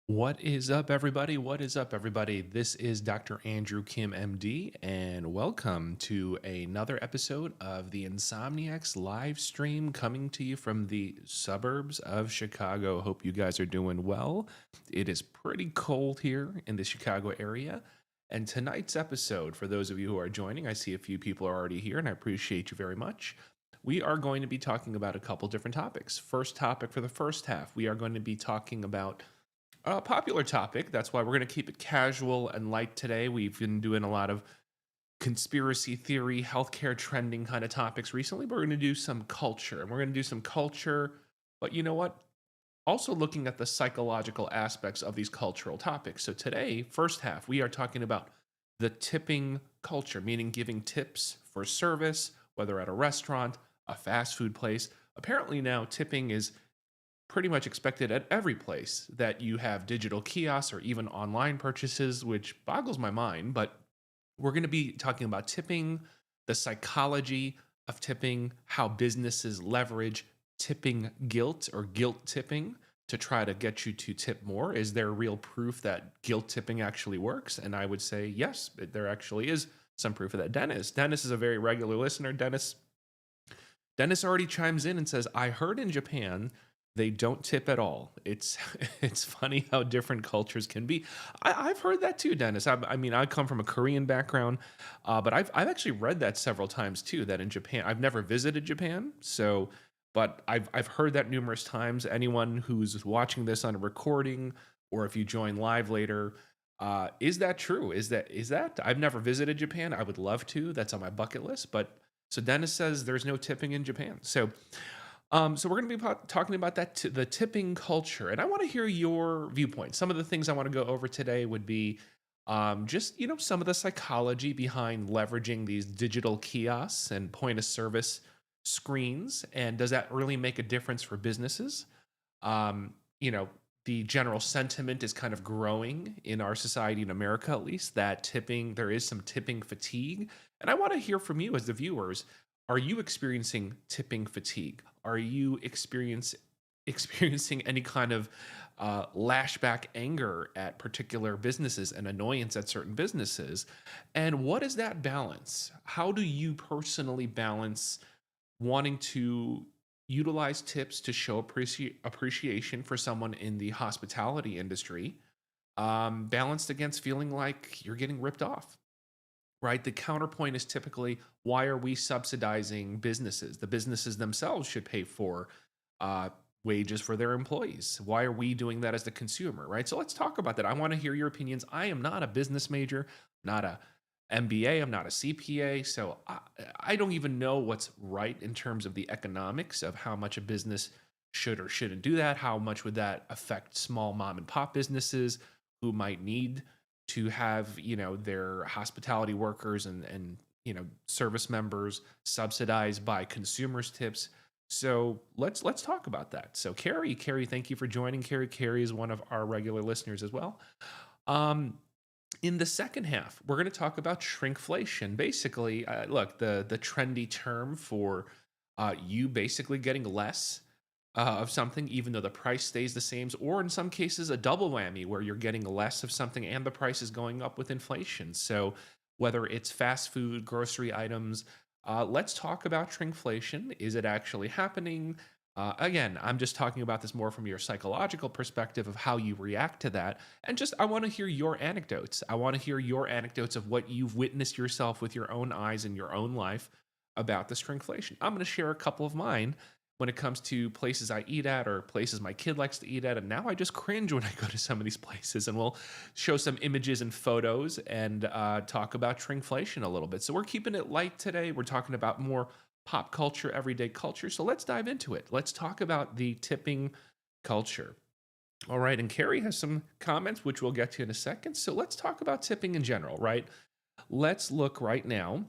What is up, everybody? What is up, everybody? This is Dr. Andrew Kim, MD, and welcome to another episode of the Insomniacs Livestream coming to you from the suburbs of Chicago. Hope you guys are doing well. It is pretty cold here in the Chicago area. And tonight's episode, for those of you who are joining, I see a few people are already here, and I appreciate you very much. We are going to be talking about a couple different topics. First topic for the first half, we are going to be talking about a popular topic. That's why we're going to keep it casual and light today. We've been doing a lot of conspiracy theory, healthcare trending kind of topics recently, but we're going to do some culture. And we're going to do some culture, but you know what? Also looking at the psychological aspects of these cultural topics. So today, first half, we are talking about the tipping culture, meaning giving tips for service, whether at a restaurant, a fast food place. Apparently now tipping is pretty much expected at every place that you have digital kiosks or even online purchases, which boggles my mind. But we're going to be talking about tipping, the psychology of tipping, how businesses leverage tipping guilt or guilt tipping to try to get you to tip more. Is there real proof that guilt tipping actually works? And I would say yes, there actually is some proof of that. Dennis is a very regular listener. Dennis already chimes in and says, I heard in Japan they don't tip at all. It's it's funny how different cultures can be. I've heard that too, Dennis. I mean, I come from a Korean background, but I've actually read that several times too. That in Japan, I've never visited Japan, so but I've heard that numerous times. Anyone who's watching this on a recording, or if you join live later, is that true? Is that I've never visited Japan. I would love to. That's on my bucket list. But so Dennis says there's no tipping in Japan. So we're going to be talking about the tipping culture, and I want to hear your viewpoint. Some of the things I want to go over today would be just some of the psychology behind leveraging these digital kiosks and point of service screens, and does that really make a difference for businesses? Um, you know, the general sentiment is kind of growing in our society, in America at least, that tipping there is some tipping fatigue, and I want to hear from you as the viewers. Are you experiencing tipping fatigue? Are you experiencing any kind of lashback anger at particular businesses and annoyance at certain businesses? And what is that balance? How do you personally balance wanting to utilize tips to show appreciation for someone in the hospitality industry, balanced against feeling like you're getting ripped off? Right? The counterpoint is typically, why are we subsidizing businesses? The businesses themselves should pay for uh, wages for their employees. Why are we doing that as the consumer? Right? So let's talk about that. I want to hear your opinions. I am not a business major, not a MBA, I'm not a CPA, so I don't even know what's right in terms of the economics of how much a business should or shouldn't do that. How much would that affect small mom and pop businesses who might need to have their hospitality workers and service members subsidized by consumers tips? So let's talk about that. So Carrie, thank you for joining. Carrie is one of our regular listeners as well. um in the second half, we're going to talk about shrinkflation. Basically, look, the trendy term for you basically getting less of something, even though the price stays the same, or in some cases, a double whammy where you're getting less of something and the price is going up with inflation. So, whether it's fast food, grocery items, let's talk about shrinkflation. Is it actually happening? Again, I'm just talking about this more from your psychological perspective of how you react to that. And just, I want to hear your anecdotes. I want to hear your anecdotes of what you've witnessed yourself with your own eyes in your own life about the shrinkflation. I'm going to share a couple of mine when it comes to places I eat at or places my kid likes to eat at. And now I just cringe when I go to some of these places. And we'll show some images and photos and talk about shrinkflation a little bit. So we're keeping it light today. We're talking about more pop culture, everyday culture. So let's dive into it. Let's talk about the tipping culture. All right. And Carrie has some comments, which we'll get to in a second. So let's talk about tipping in general, right? Let's look right now.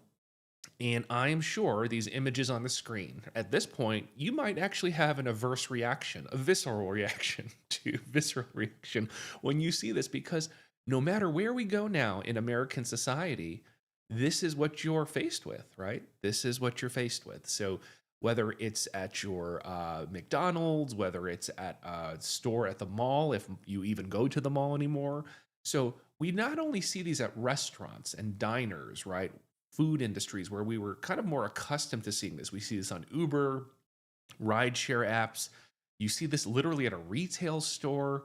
And I'm sure these images on the screen, at this point, you might actually have an adverse reaction, a visceral reaction to visceral reaction when you see this, because no matter where we go now in American society, this is what you're faced with, right? This is what you're faced with. So whether it's at your McDonald's, whether it's at a store at the mall, if you even go to the mall anymore. So we not only see these at restaurants and diners, right? Food industries where we were kind of more accustomed to seeing this. We see this on Uber, rideshare apps. You see this literally at a retail store.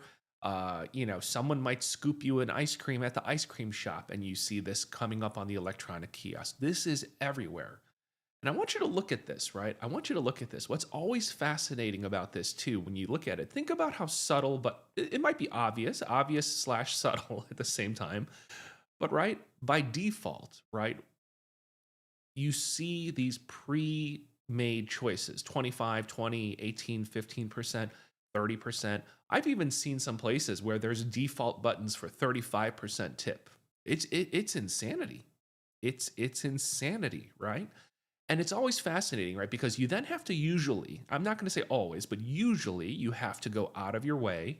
Someone might scoop you an ice cream at the ice cream shop, and you see this coming up on the electronic kiosk. This is everywhere. And I want you to look at this, right? I want you to look at this. What's always fascinating about this, too, when you look at it, think about how subtle, but it might be obvious slash subtle at the same time. But, right, by default, right, you see these pre-made choices 25, 20, 18, 15%, 30%. I've even seen some places where there's default buttons for 35% tip. It's insanity. It's insanity, right? And it's always fascinating, right? Because you then have to usually, I'm not going to say always, but usually you have to go out of your way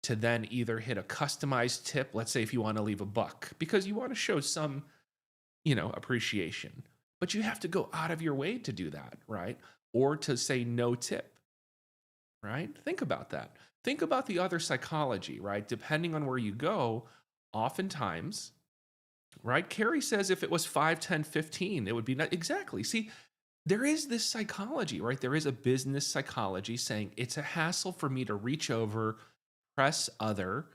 to then either hit a customized tip, let's say if you want to leave a buck, because you want to show some appreciation. But you have to go out of your way to do that, right? Or to say no tip, right? Think about that. Think about the other psychology, right? Depending on where you go, oftentimes, right? Carrie says if it was 5, 10, 15, it would be not exactly. See, there is this psychology, right? There is a business psychology saying it's a hassle for me to reach over, press other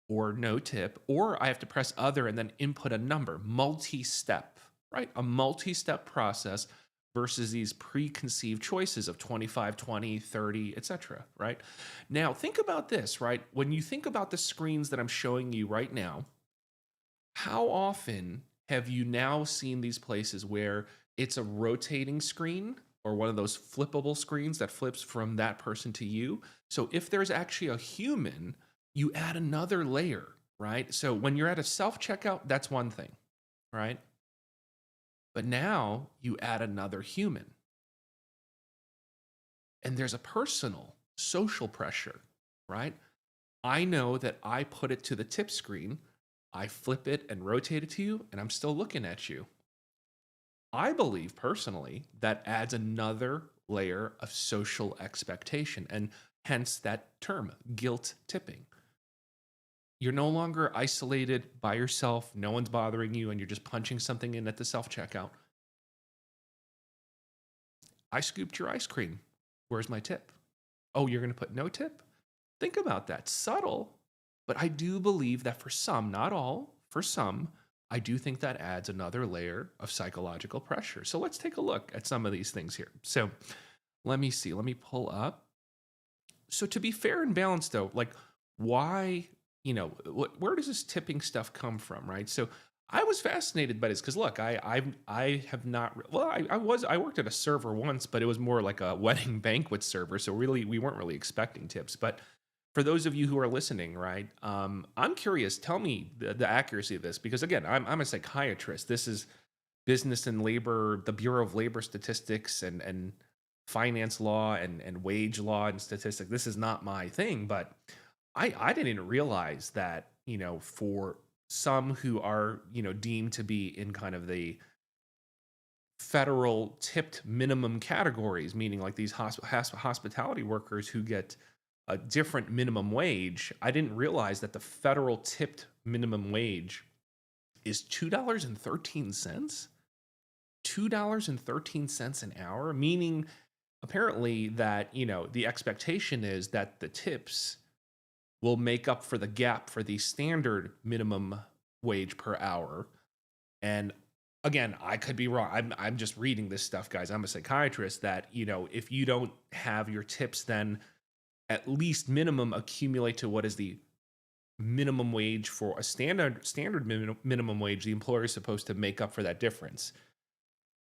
or no tip, or I have to press other and then input a number, multi-step, right? A multi-step process versus these preconceived choices of 25, 20, 30, etc., right? Now, think about this, right? When you think about the screens that I'm showing you right now, how often have you now seen these places where it's a rotating screen or one of those flippable screens that flips from that person to you? So if there's actually a human, you add another layer, right? So when you're at a self checkout, that's one thing, right? But now you add another human. And there's a personal, social pressure, right? I know that I put it to the tip screen, I flip it and rotate it to you, and I'm still looking at you. I believe personally that adds another layer of social expectation, and hence that term, guilt tipping. You're no longer isolated by yourself, no one's bothering you, and you're just punching something in at the self checkout. I scooped your ice cream. Where's my tip? Oh, you're going to put no tip? Think about that. Subtle, but I do believe that for some, not all, for some, I do think that adds another layer of psychological pressure. So let's take a look at some of these things here. So let me see. Let me pull up. So to be fair and balanced, though, like why, where does this tipping stuff come from, right? So I was fascinated by this because look, I have not. Well, I worked at a server once, but it was more like a wedding banquet server. So really, we weren't really expecting tips. But for those of you who are listening, right, I'm curious. Tell me the accuracy of this because again, I'm a psychiatrist. This is business and labor, the Bureau of Labor Statistics and finance law and wage law and statistics. This is not my thing, but I didn't realize that, for some who are, deemed to be in kind of the federal tipped minimum categories, meaning like these hospitality workers who get a different minimum wage. I didn't realize that the federal tipped minimum wage is $2.13. $2.13 an hour, meaning apparently that, the expectation is that the tips will make up for the gap for the standard minimum wage per hour. And again, I could be wrong. I'm just reading this stuff, guys. I'm a psychiatrist that, if you don't have your tips, then at least minimum accumulate to what is the minimum wage for a standard minimum wage, the employer is supposed to make up for that difference.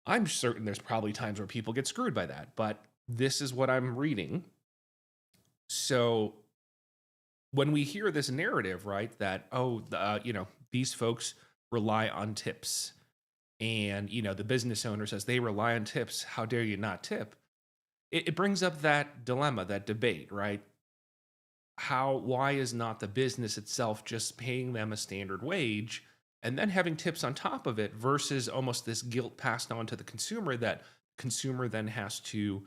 I'm certain there's probably times where people get screwed by that, but this is what I'm reading. So when we hear this narrative, right, that, these folks rely on tips and, the business owner says they rely on tips, how dare you not tip? It brings up that dilemma, that debate, right? Why is not the business itself just paying them a standard wage and then having tips on top of it versus almost this guilt passed on to the consumer that consumer then has to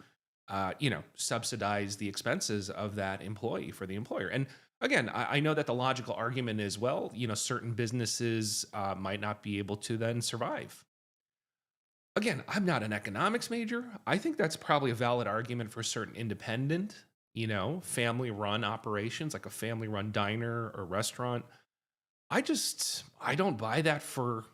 subsidize the expenses of that employee for the employer. And again, I know that the logical argument is, well, certain businesses might not be able to then survive. Again, I'm not an economics major. I think that's probably a valid argument for certain independent, family run operations, like a family run diner or restaurant. I don't buy that for,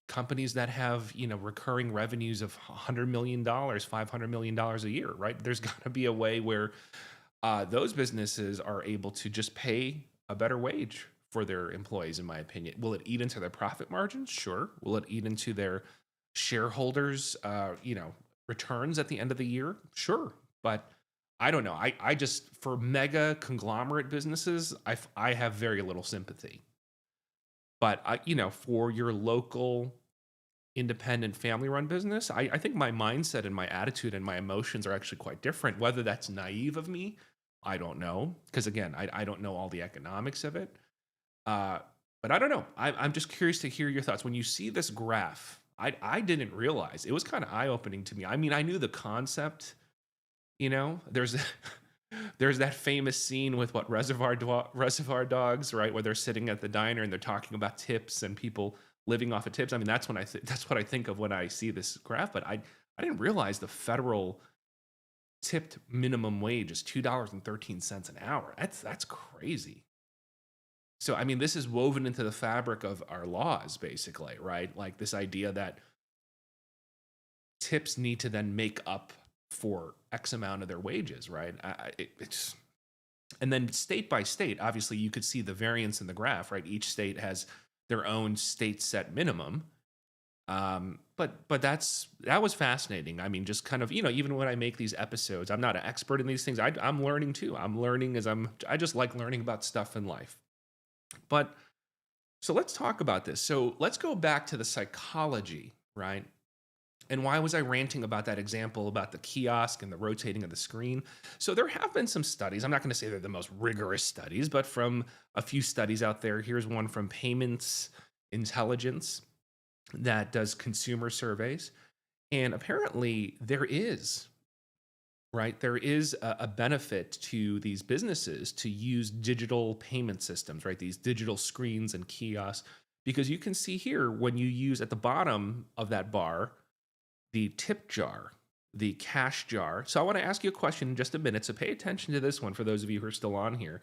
companies that have, recurring revenues of $100 million, $500 million a year, right? There's got to be a way where those businesses are able to just pay a better wage for their employees, in my opinion. Will it eat into their profit margins? Sure. Will it eat into their shareholders, returns at the end of the year? Sure. But I don't know. I just, for mega conglomerate businesses, I have very little sympathy. But for your local independent family run business, I think my mindset and my attitude and my emotions are actually quite different. Whether that's naive of me, I don't know. Because again, I don't know all the economics of it. Uh, but I don't know. I'm just curious to hear your thoughts. When you see this graph, I didn't realize it was kind of eye opening to me. I mean, I knew the concept. There's there's that famous scene with Reservoir Dogs, right, where they're sitting at the diner and they're talking about tips and people living off of tips. I mean, that's that's what I think of when I see this graph. But I didn't realize the federal tipped minimum wage is $2.13 an hour. That's crazy. So I mean, this is woven into the fabric of our laws, basically, right? Like this idea that tips need to then make up for X amount of their wages, right? It's and then state by state, obviously, you could see the variance in the graph, right? Each state has their own state set minimum. But that was fascinating. I mean, just kind of, even when I make these episodes, I'm not an expert in these things. I'm learning too. I'm learning I just like learning about stuff in life. But so let's talk about this. So let's go back to the psychology, right? And why was I ranting about that example about the kiosk and the rotating of the screen? So there have been some studies. I'm not going to say they're the most rigorous studies, but from a few studies out there. Here's one from Payments Intelligence that does consumer surveys. And apparently there is a benefit to these businesses to use digital payment systems, right? These digital screens and kiosks, because you can see here when you use at the bottom of that bar, the tip jar, the cash jar. So I want to ask you a question in just a minute. So pay attention to this one for those of you who are still on here.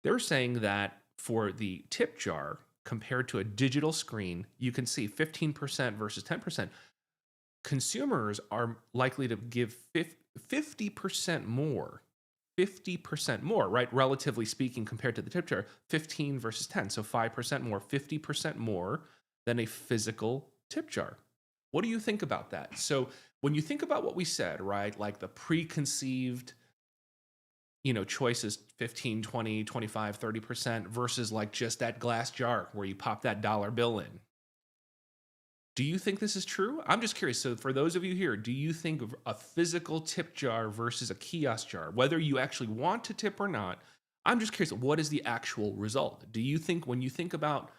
They're saying that for the tip jar compared to a digital screen, you can see 15% versus 10%. Consumers are likely to give 50% more. 50% more, right? Relatively speaking, compared to the tip jar, 15 versus 10. So 5% more, 50% more than a physical tip jar. What do you think about that? So when you think about what we said, right, like the preconceived, choices 15, 20, 25, 30% versus like just that glass jar where you pop that dollar bill in. Do you think this is true? I'm just curious. So for those of you here, do you think of a physical tip jar versus a kiosk jar, whether you actually want to tip or not? I'm just curious, what is the actual result? Do you think when you just think about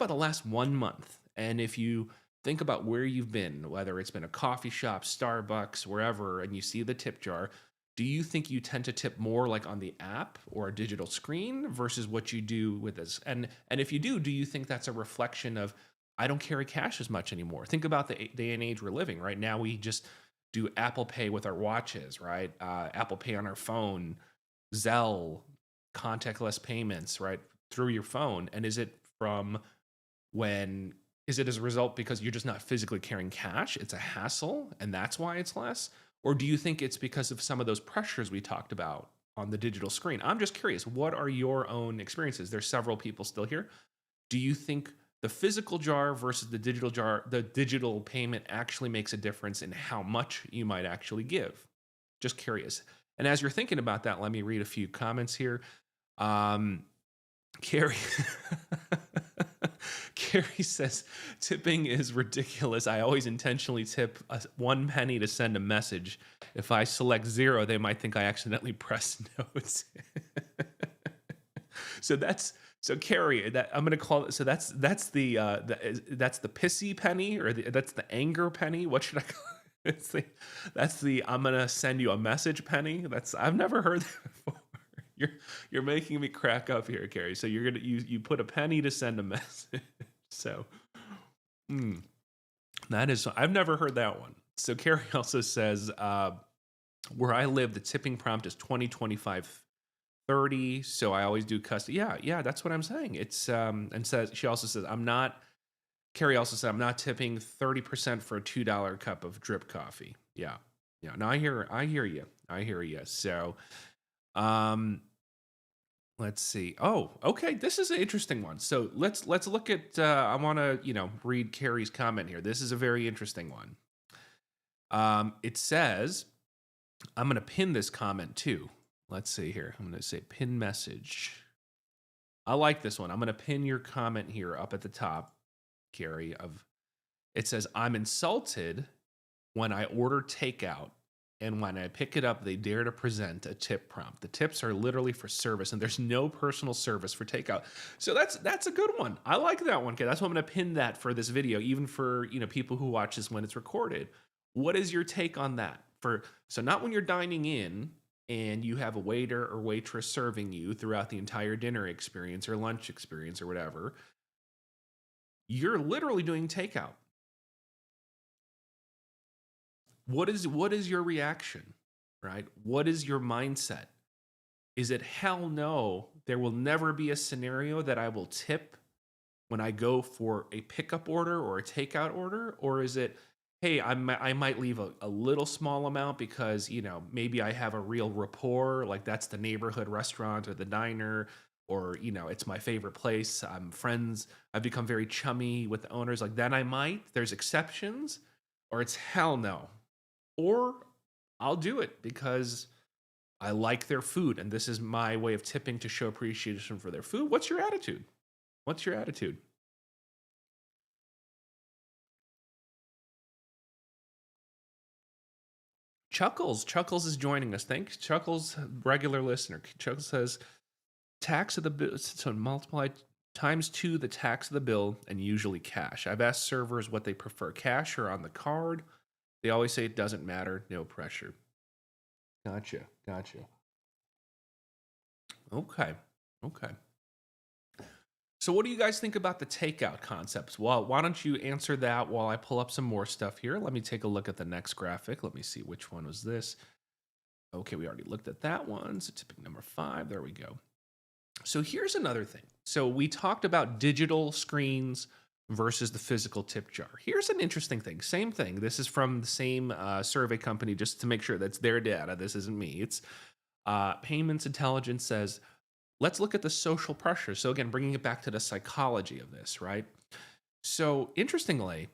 the last 1 month, and if you think about where you've been, whether it's been a coffee shop, Starbucks, wherever, and you see the tip jar, do you think you tend to tip more like on the app or a digital screen versus what you do with this? And if you do you think that's a reflection of, I don't carry cash as much anymore? Think about the day and age we're living. Right now, we just do Apple Pay with our watches, right? Apple Pay on our phone, Zelle, contactless payments, right, through your phone. And is it as a result because you're just not physically carrying cash? It's a hassle, and that's why it's less? Or do you think it's because of some of those pressures we talked about on the digital screen? I'm just curious, what are your own experiences? There's several people still here. Do you think the physical jar versus the digital jar, the digital payment actually makes a difference in how much you might actually give? Just curious. And as you're thinking about that, let me read a few comments here. Carrie Carrie says, tipping is ridiculous. I always intentionally tip 1 penny to send a message. If I select 0, they might think I accidentally pressed notes. So Carrie, that I'm going to call it. So that's the pissy penny, or that's the anger penny. What should I call it? It's the that's the I'm gonna send you a message penny. That's I've never heard that before. You're you're making me crack up here, Carrie. So you're gonna you put a penny to send a message. So mm, that is I've never heard that one. So Carrie also says where I live, the tipping prompt is 20, 25, 30. So I always do custom. Yeah, yeah, that's what I'm saying. It's and says she also says I'm not Carrie also said, I'm not tipping 30% for a $2 cup of drip coffee. Yeah. Yeah. No, I hear you. I hear you. So, um, let's see. Oh, okay. This is an interesting one. So let's look at, I want to, read Carrie's comment here. This is a very interesting one. It says, I'm going to pin this comment too. Let's see here. I'm going to say pin message. I like this one. I'm going to pin your comment here up at the top, Carrie, of it says, I'm insulted when I order takeout and when I pick it up, they dare to present a tip prompt. The tips are literally for service and there's no personal service for takeout. So that's a good one. I like that one. Okay, that's why I'm going to pin that for this video, even for people who watch this when it's recorded. What is your take on that? So not when you're dining in and you have a waiter or waitress serving you throughout the entire dinner experience or lunch experience or whatever. You're literally doing takeout. What is your reaction, right? What is your mindset? Is it hell no, there will never be a scenario that I will tip when I go for a pickup order or a takeout order? Or is it, hey, I might leave a little small amount because, maybe I have a real rapport, like that's the neighborhood restaurant or the diner, or, it's my favorite place. I'm friends. I've become very chummy with the owners. Like then I might, there's exceptions, or it's hell no. Or I'll do it because I like their food and this is my way of tipping to show appreciation for their food. What's your attitude? What's your attitude? Chuckles is joining us. Thanks, Chuckles, regular listener. Chuckles says, tax of the bill, so multiply times 2 the tax of the bill and usually cash. I've asked servers what they prefer, cash or on the card. They always say it doesn't matter, no pressure. Gotcha. Okay. So what do you guys think about the takeout concepts? Well, why don't you answer that while I pull up some more stuff here? Let me take a look at the next graphic. Let me see which one was this. Okay, we already looked at that one. So tipping number 5, there we go. So here's another thing. So we talked about digital screens versus the physical tip jar. Here's an interesting thing. Same thing. This is from the same survey company, just to make sure that's their data. This isn't me. It's Payments Intelligence says, let's look at the social pressure. So again, bringing it back to the psychology of this, right? So interestingly,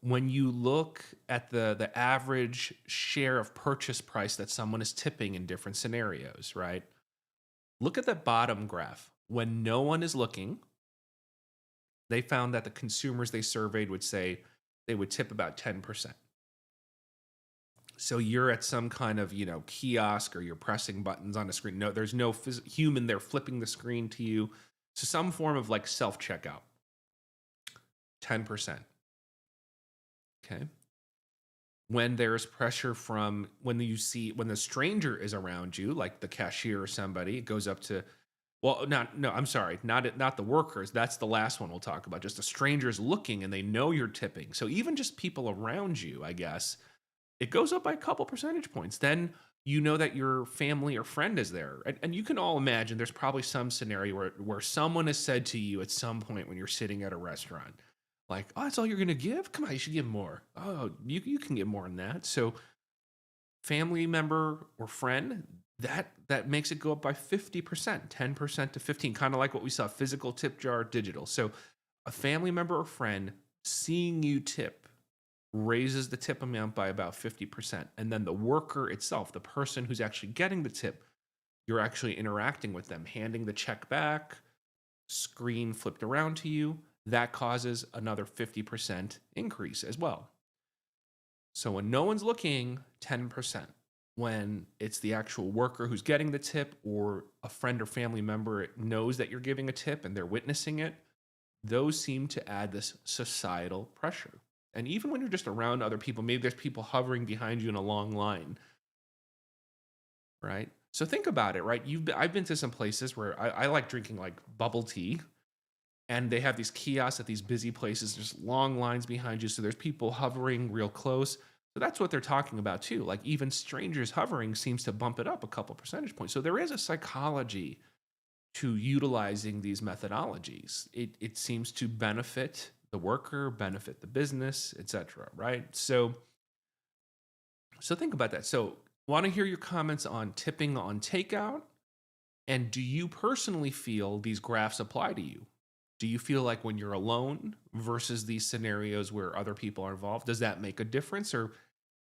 when you look at the average share of purchase price that someone is tipping in different scenarios, right? Look at that bottom graph. When no one is looking, they found that the consumers they surveyed would say they would tip about 10%. So you're at some kind of, kiosk or you're pressing buttons on a screen. No, there's no human there flipping the screen to you. So some form of like self-checkout. 10%. Okay. When there's pressure from when the stranger is around you, like the cashier or somebody, it goes up to, well, I'm sorry, not the workers. That's the last one we'll talk about. Just the strangers looking and they know you're tipping. So even just people around you, I guess, it goes up by a couple percentage points. Then you know that your family or friend is there. And you can all imagine there's probably some scenario where someone has said to you at some point when you're sitting at a restaurant, like, oh, that's all you're going to give? Come on, you should give more. Oh, you can get more than that. So family member or friend, that makes it go up by 50%, 10% to 15, kind of like what we saw, physical tip jar, digital. So a family member or friend seeing you tip raises the tip amount by about 50%. And then the worker itself, the person who's actually getting the tip, you're actually interacting with them, handing the check back, screen flipped around to you. That causes another 50% increase as well. So when no one's looking, 10%. When it's the actual worker who's getting the tip or a friend or family member knows that you're giving a tip and they're witnessing it, those seem to add this societal pressure. And even when you're just around other people, maybe there's people hovering behind you in a long line, right? So think about it, right? I've been to some places where I like drinking like bubble tea, and they have these kiosks at these busy places, just long lines behind you. So there's people hovering real close. So that's what they're talking about too. Like even strangers hovering seems to bump it up a couple percentage points. So there is a psychology to utilizing these methodologies. It seems to benefit the worker, benefit the business, etc. Right? So think about that. So want to hear your comments on tipping on takeout, and do you personally feel these graphs apply to you? Do you feel like when you're alone versus these scenarios where other people are involved, does that make a difference, or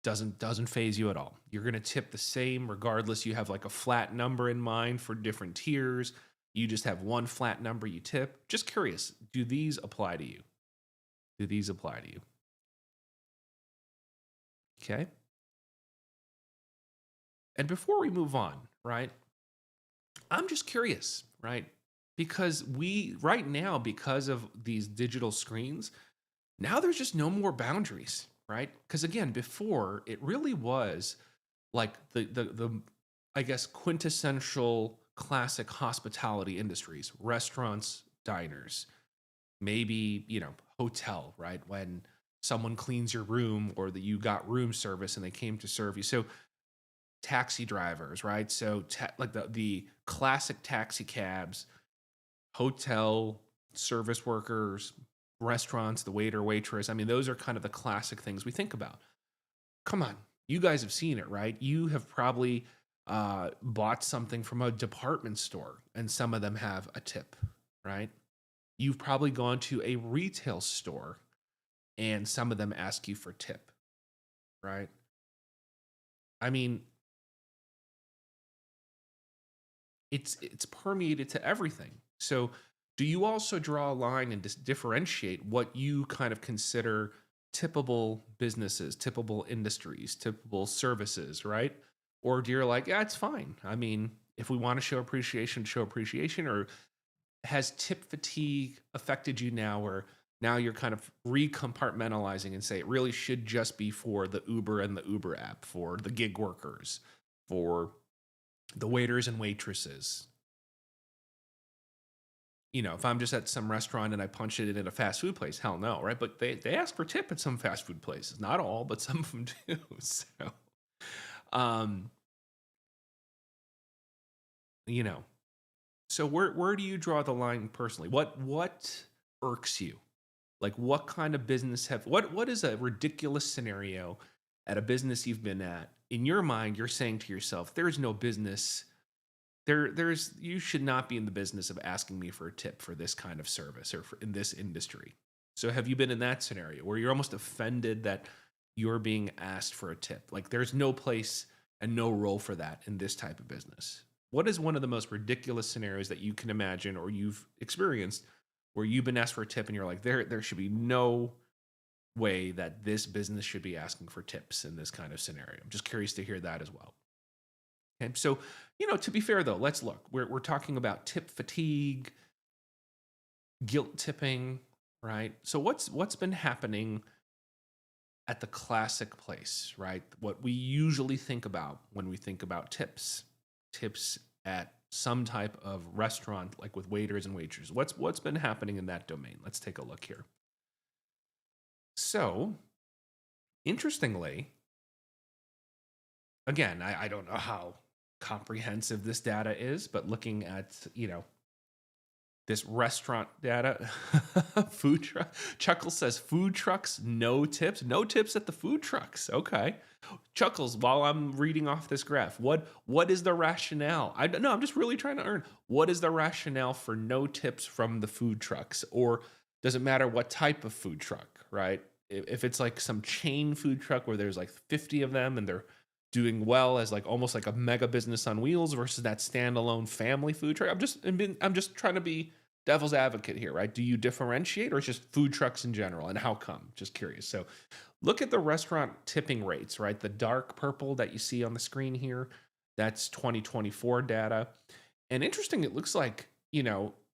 doesn't phase you at all? You're going to tip the same regardless. You have like a flat number in mind for different tiers. You just have one flat number you tip. Just curious, do these apply to you? Do these apply to you? Okay. And before we move on, right? I'm just curious, right? Because right now, because of these digital screens, now there's just no more boundaries, right? Because again, before it really was like the I guess quintessential classic hospitality industries, restaurants, diners, maybe, hotel, right? When someone cleans your room or that you got room service and they came to serve you. So taxi drivers, right? So like the classic taxi cabs, hotel service workers, restaurants, the waiter, waitress. I mean, those are kind of the classic things we think about. Come on, you guys have seen it, right? You have probably bought something from a department store, and some of them have a tip, right? You've probably gone to a retail store, and some of them ask you for tip, right? I mean, it's permeated to everything. So, do you also draw a line and differentiate what you kind of consider tippable businesses, tippable industries, tippable services, right? Or do you like, yeah, it's fine. I mean, if we want to show appreciation, or has tip fatigue affected you now, where now you're kind of recompartmentalizing and say it really should just be for the Uber and the Uber app, for the gig workers, for the waiters and waitresses. If I'm just at some restaurant and I punch it in at a fast food place, hell no, right? But they ask for tip at some fast food places. Not all, but some of them do. So, um, you know, so where do you draw the line personally? What irks you? Like what kind of business what is a ridiculous scenario at a business you've been at? In your mind, you're saying to yourself, there's no business there's you should not be in the business of asking me for a tip for this kind of service, or in this industry. So have you been in that scenario where you're almost offended that you're being asked for a tip? Like there's no place and no role for that in this type of business. What is one of the most ridiculous scenarios that you can imagine or you've experienced where you've been asked for a tip and you're like, there should be no way that this business should be asking for tips in this kind of scenario? I'm just curious to hear that as well. Okay, so to be fair though, let's look. We're talking about tip fatigue, guilt tipping, right? So what's been happening at the classic place, right? What we usually think about when we think about tips at some type of restaurant, like with waiters and waitresses. What's been happening in that domain? Let's take a look here. So, interestingly, again, I don't know how comprehensive this data is, but looking at, this restaurant data, food truck. Chuckles says food trucks, no tips. No tips at the food trucks. Okay. Chuckles, while I'm reading off this graph, what is the rationale? I don't know. I'm just really trying to earn. What is the rationale for no tips from the food trucks? Or does it matter what type of food truck, right? If it's like some chain food truck where there's like 50 of them and they're doing well as like almost like a mega business on wheels versus that standalone family food truck. I'm just trying to be devil's advocate here, right? Do you differentiate, or it's just food trucks in general, and how come? Just curious. So look at the restaurant tipping rates, right? The dark purple that you see on the screen here, that's 2024 data. And interesting, it looks like,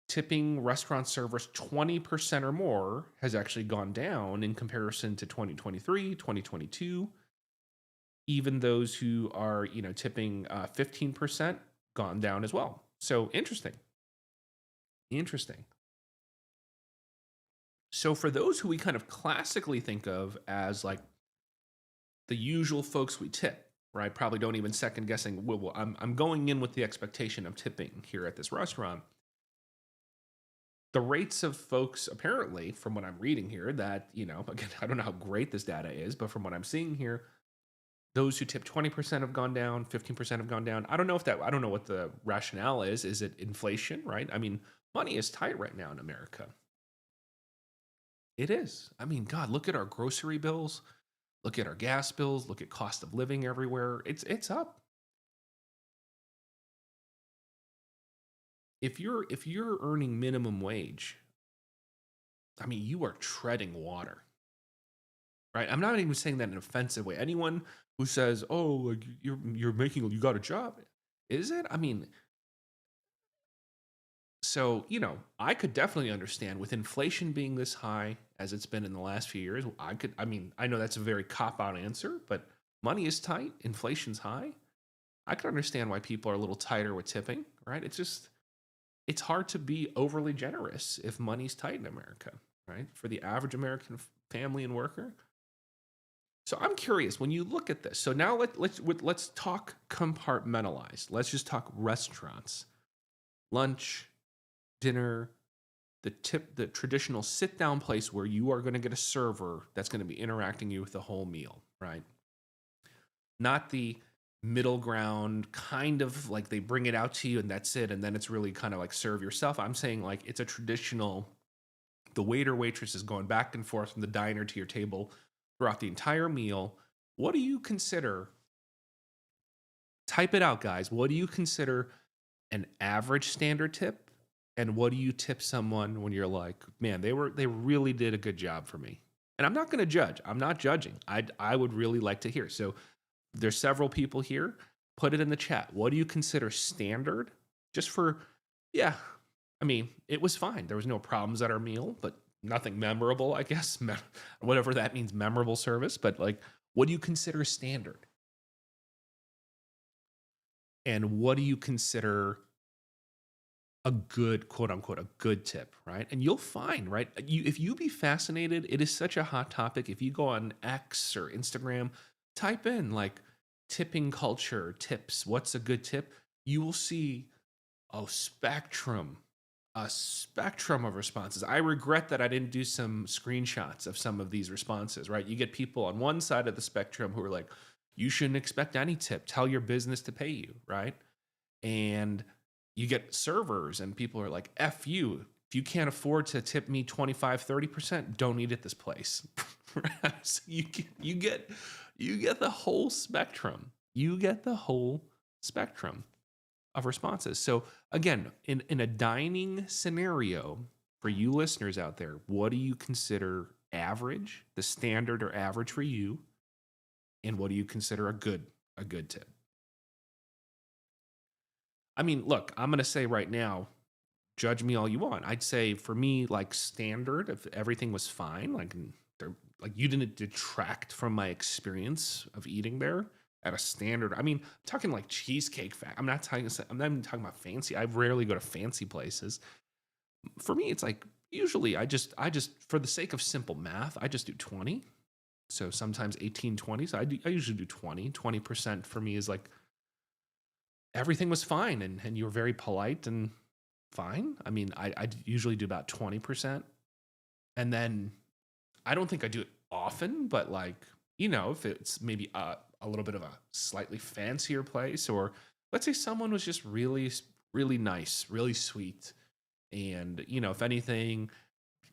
tipping restaurant servers 20% or more has actually gone down in comparison to 2023, 2022. Even those who are, tipping 15% gone down as well. So interesting. Interesting. So for those who we kind of classically think of as like the usual folks we tip, right? Probably don't even second guessing. Well, I'm going in with the expectation of tipping here at this restaurant. The rates of folks, apparently, from what I'm reading here, that, again, I don't know how great this data is, but from what I'm seeing here, those who tip 20% have gone down, 15% have gone down. I don't know what the rationale is. Is it inflation, right? I mean, money is tight right now in America. It is. I mean, God, look at our grocery bills, look at our gas bills, look at cost of living everywhere. It's up. If you're earning minimum wage, I mean, you are treading water, right? I'm not even saying that in an offensive way. Anyone who says, "Oh, like you got a job," is it? I mean, so I could definitely understand with inflation being this high as it's been in the last few years. I mean, I know that's a very cop out answer, but money is tight, inflation's high. I could understand why people are a little tighter with tipping, right? It's hard to be overly generous if money's tight in America, right? For the average American family and worker. So I'm curious when you look at this. So now let's talk compartmentalized. Let's just talk restaurants, lunch, dinner, the traditional sit down place where you are going to get a server that's going to be interacting you with the whole meal, right? Not the middle ground kind of like they bring it out to you and that's it, and then it's really kind of like serve yourself. I'm saying like it's a traditional, the waiter waitress is going back and forth from the diner to your table throughout the entire meal. What do you consider, type it out guys, what do you consider an average standard tip, and what do you tip someone when you're like, man, they really did a good job for me? And I'm not going to judge, I'm not judging. I would really like to hear. So there's several people here. Put it in the chat. What do you consider standard? Just for, yeah. I mean, it was fine. There was no problems at our meal, but nothing memorable, I guess. Whatever that means, memorable service. But like, what do you consider standard? And what do you consider a good, quote unquote, a good tip, right? And you'll find, right? If you be fascinated, it is such a hot topic. If you go on X or Instagram, type in like tipping culture tips, what's a good tip? You will see a spectrum of responses. I regret that I didn't do some screenshots of some of these responses, right? You get people on one side of the spectrum who are like, you shouldn't expect any tip. Tell your business to pay you, right? And you get servers and people are like, F you. If you can't afford to tip me 25, 30%, don't eat at this place. So you get the whole spectrum. You get the whole spectrum of responses. So again, in a dining scenario, for you listeners out there, what do you consider average, the standard or average for you? And what do you consider a good tip? I mean, look, I'm going to say right now, judge me all you want. I'd say for me, like standard, if everything was fine, like you didn't detract from my experience of eating there at a standard. I mean, I'm talking like cheesecake I'm not even talking about fancy. I rarely go to fancy places. For me, it's like usually I just for the sake of simple math, I just do 20. So sometimes 18, 20. So I usually do 20% for me is like everything was fine and you were very polite and fine. I mean, I usually do about 20%. And then I don't think I do it often, but like, if it's maybe a little bit of a slightly fancier place, or let's say someone was just really, really nice, really sweet. And, if anything,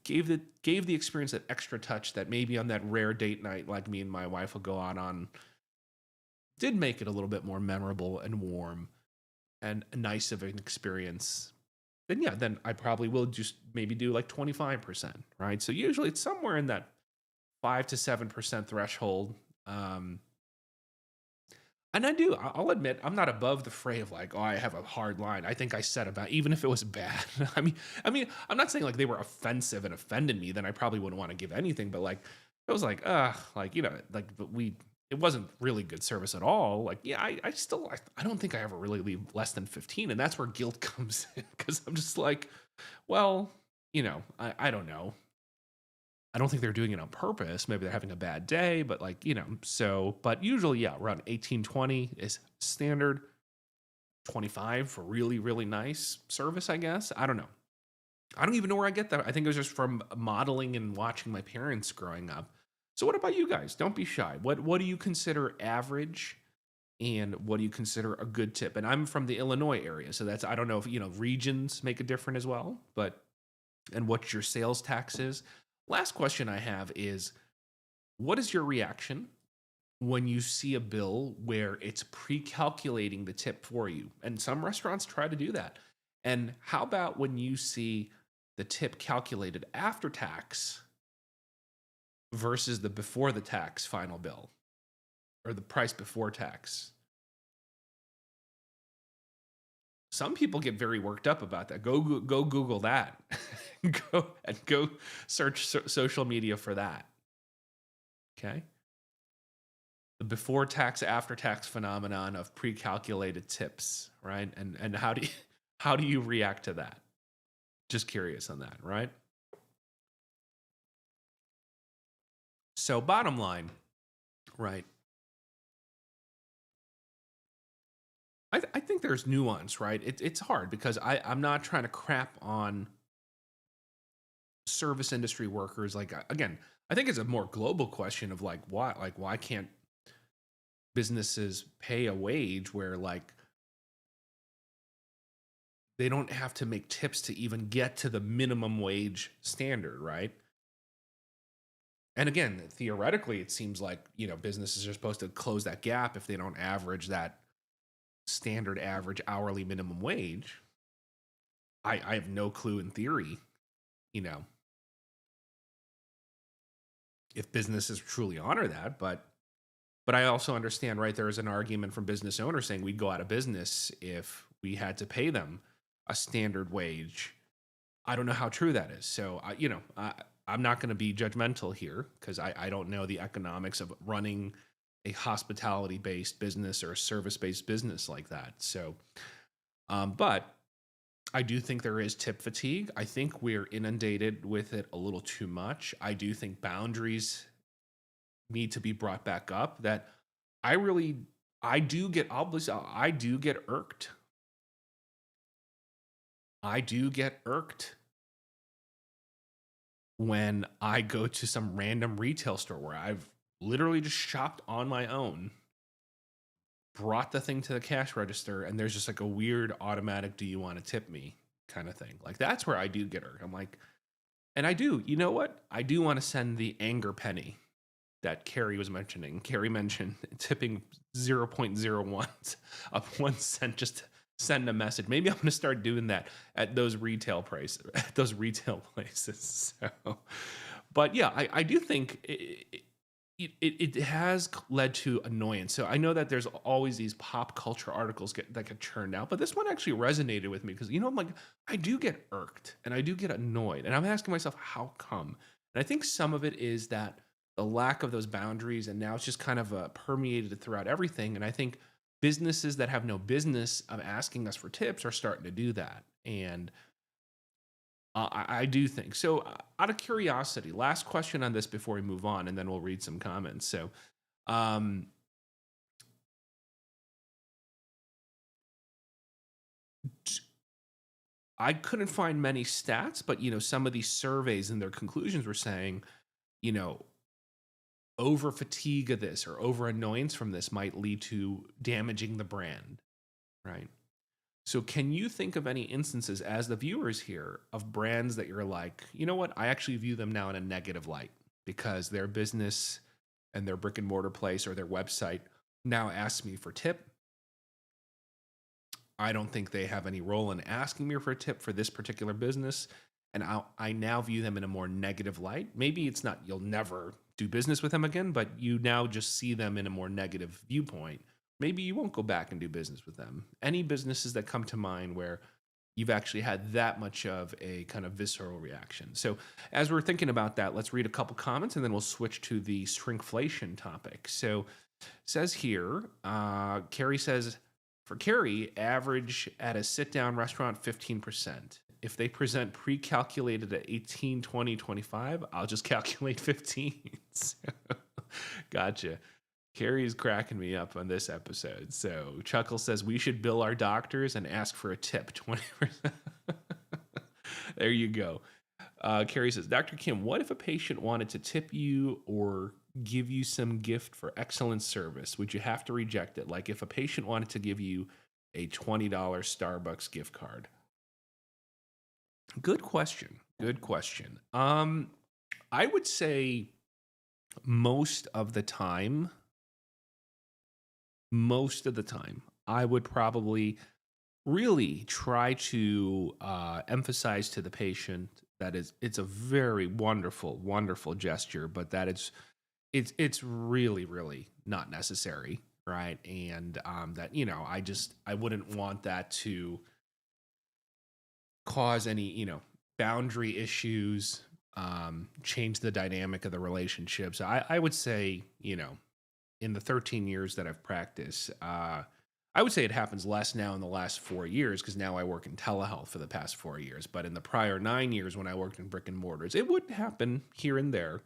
gave the experience that extra touch that maybe on that rare date night, like me and my wife will go out on, did make it a little bit more memorable and warm and nice of an experience, then yeah, then I probably will just maybe do like 25%, right? So usually it's somewhere in that 5 to 7% threshold. And I do. I'll admit, I'm not above the fray of like, oh, I have a hard line. I think I said about even if it was bad. I'm not saying like they were offensive and offended me. Then I probably wouldn't want to give anything. But like, it was like, like but it wasn't really good service at all. Like, yeah, I don't think I ever really leave less than 15, and that's where guilt comes in because I'm just like, well, I don't know. I don't think they're doing it on purpose. Maybe they're having a bad day, but like, but usually, yeah, around 18, 20 is standard. 25 for really, really nice service, I guess. I don't know. I don't even know where I get that. I think it was just from modeling and watching my parents growing up. So what about you guys? Don't be shy. What do you consider average and what do you consider a good tip? And I'm from the Illinois area, so that's I don't know if regions make a difference as well, but and what your sales tax is. Last question I have is what is your reaction when you see a bill where it's pre-calculating the tip for you? And some restaurants try to do that. And how about when you see the tip calculated after tax versus the before the tax final bill or the price before tax? Some people get very worked up about that. Go Google that. go search social media for that. Okay? The before tax after tax phenomenon of pre-calculated tips, right? And how do you react to that? Just curious on that, right? So bottom line, right? I think there's nuance, right? It's hard because I'm not trying to crap on service industry workers. Like again, I think it's a more global question of why can't businesses pay a wage where like they don't have to make tips to even get to the minimum wage standard, right? And again, theoretically, it seems like, businesses are supposed to close that gap if they don't average that standard average hourly minimum wage. I have no clue in theory, you know, if businesses truly honor that, but I also understand, right? There is an argument from business owners saying we'd go out of business if we had to pay them a standard wage. I don't know how true that is. So, I'm not going to be judgmental here because I don't know the economics of running a hospitality based business or a service based business like that. So, but I do think there is tip fatigue. I think we're inundated with it a little too much. I do think boundaries need to be brought back up. That I really, I do get obviously, I do get irked. I do get irked when I go to some random retail store where I've literally just shopped on my own, brought the thing to the cash register, and there's just like a weird automatic, do you want to tip me kind of thing. Like that's where I do get irked. I'm like, and I do, you know what? I do want to send the anger penny that Carrie was mentioning. Carrie mentioned tipping 0.01 of 1 cent just to send a message. Maybe I'm going to start doing that at those retail prices, at those retail places. So, but yeah, I do think it has led to annoyance. So I know that there's always these pop culture articles that get churned out, but this one actually resonated with me because, I'm like, I do get irked and I do get annoyed. And I'm asking myself, how come? And I think some of it is that the lack of those boundaries, and now it's just kind of permeated throughout everything. And I think businesses that have no business of asking us for tips are starting to do that. And I do think so. Out of curiosity, last question on this before we move on, and then we'll read some comments. So, um, I couldn't find many stats, but some of these surveys and their conclusions were saying, you know, over fatigue of this or over annoyance from this might lead to damaging the brand, right? So, can you think of any instances as the viewers here of brands that you're like, you know what? I actually view them now in a negative light because their business and their brick and mortar place or their website now asks me for tip. I don't think they have any role in asking me for a tip for this particular business. And I now view them in a more negative light. Maybe it's not, you'll never do business with them again, but you now just see them in a more negative viewpoint. maybe you won't go back and do business with them. Any businesses that come to mind where you've actually had that much of a kind of visceral reaction. So, as we're thinking about that, let's read a couple comments and then we'll switch to the shrinkflation topic. So, it says here, Carrie says, for Carrie, average at a sit down restaurant 15%. If they present pre calculated at 18, 20, 25, I'll just calculate 15. So, gotcha. Carrie is cracking me up on this episode. So Chuckle says we should bill our doctors and ask for a tip, 20%. There you go. Carrie says, Dr. Kim, what if a patient wanted to tip you or give you some gift for excellent service? Would you have to reject it? Like if a patient wanted to give you a $20 Starbucks gift card? Good question. Good question. I would say most of the time, I would probably really try to emphasize to the patient that it's a very wonderful gesture, but that it's really, really not necessary, right? And that I wouldn't want that to cause any boundary issues, change the dynamic of the relationship. So I would say in the 13 years that I've practiced, I would say it happens less now in the last 4 years because now I work in telehealth for the past 4 years. But in the prior 9 years when I worked in brick and mortars, it would happen here and there.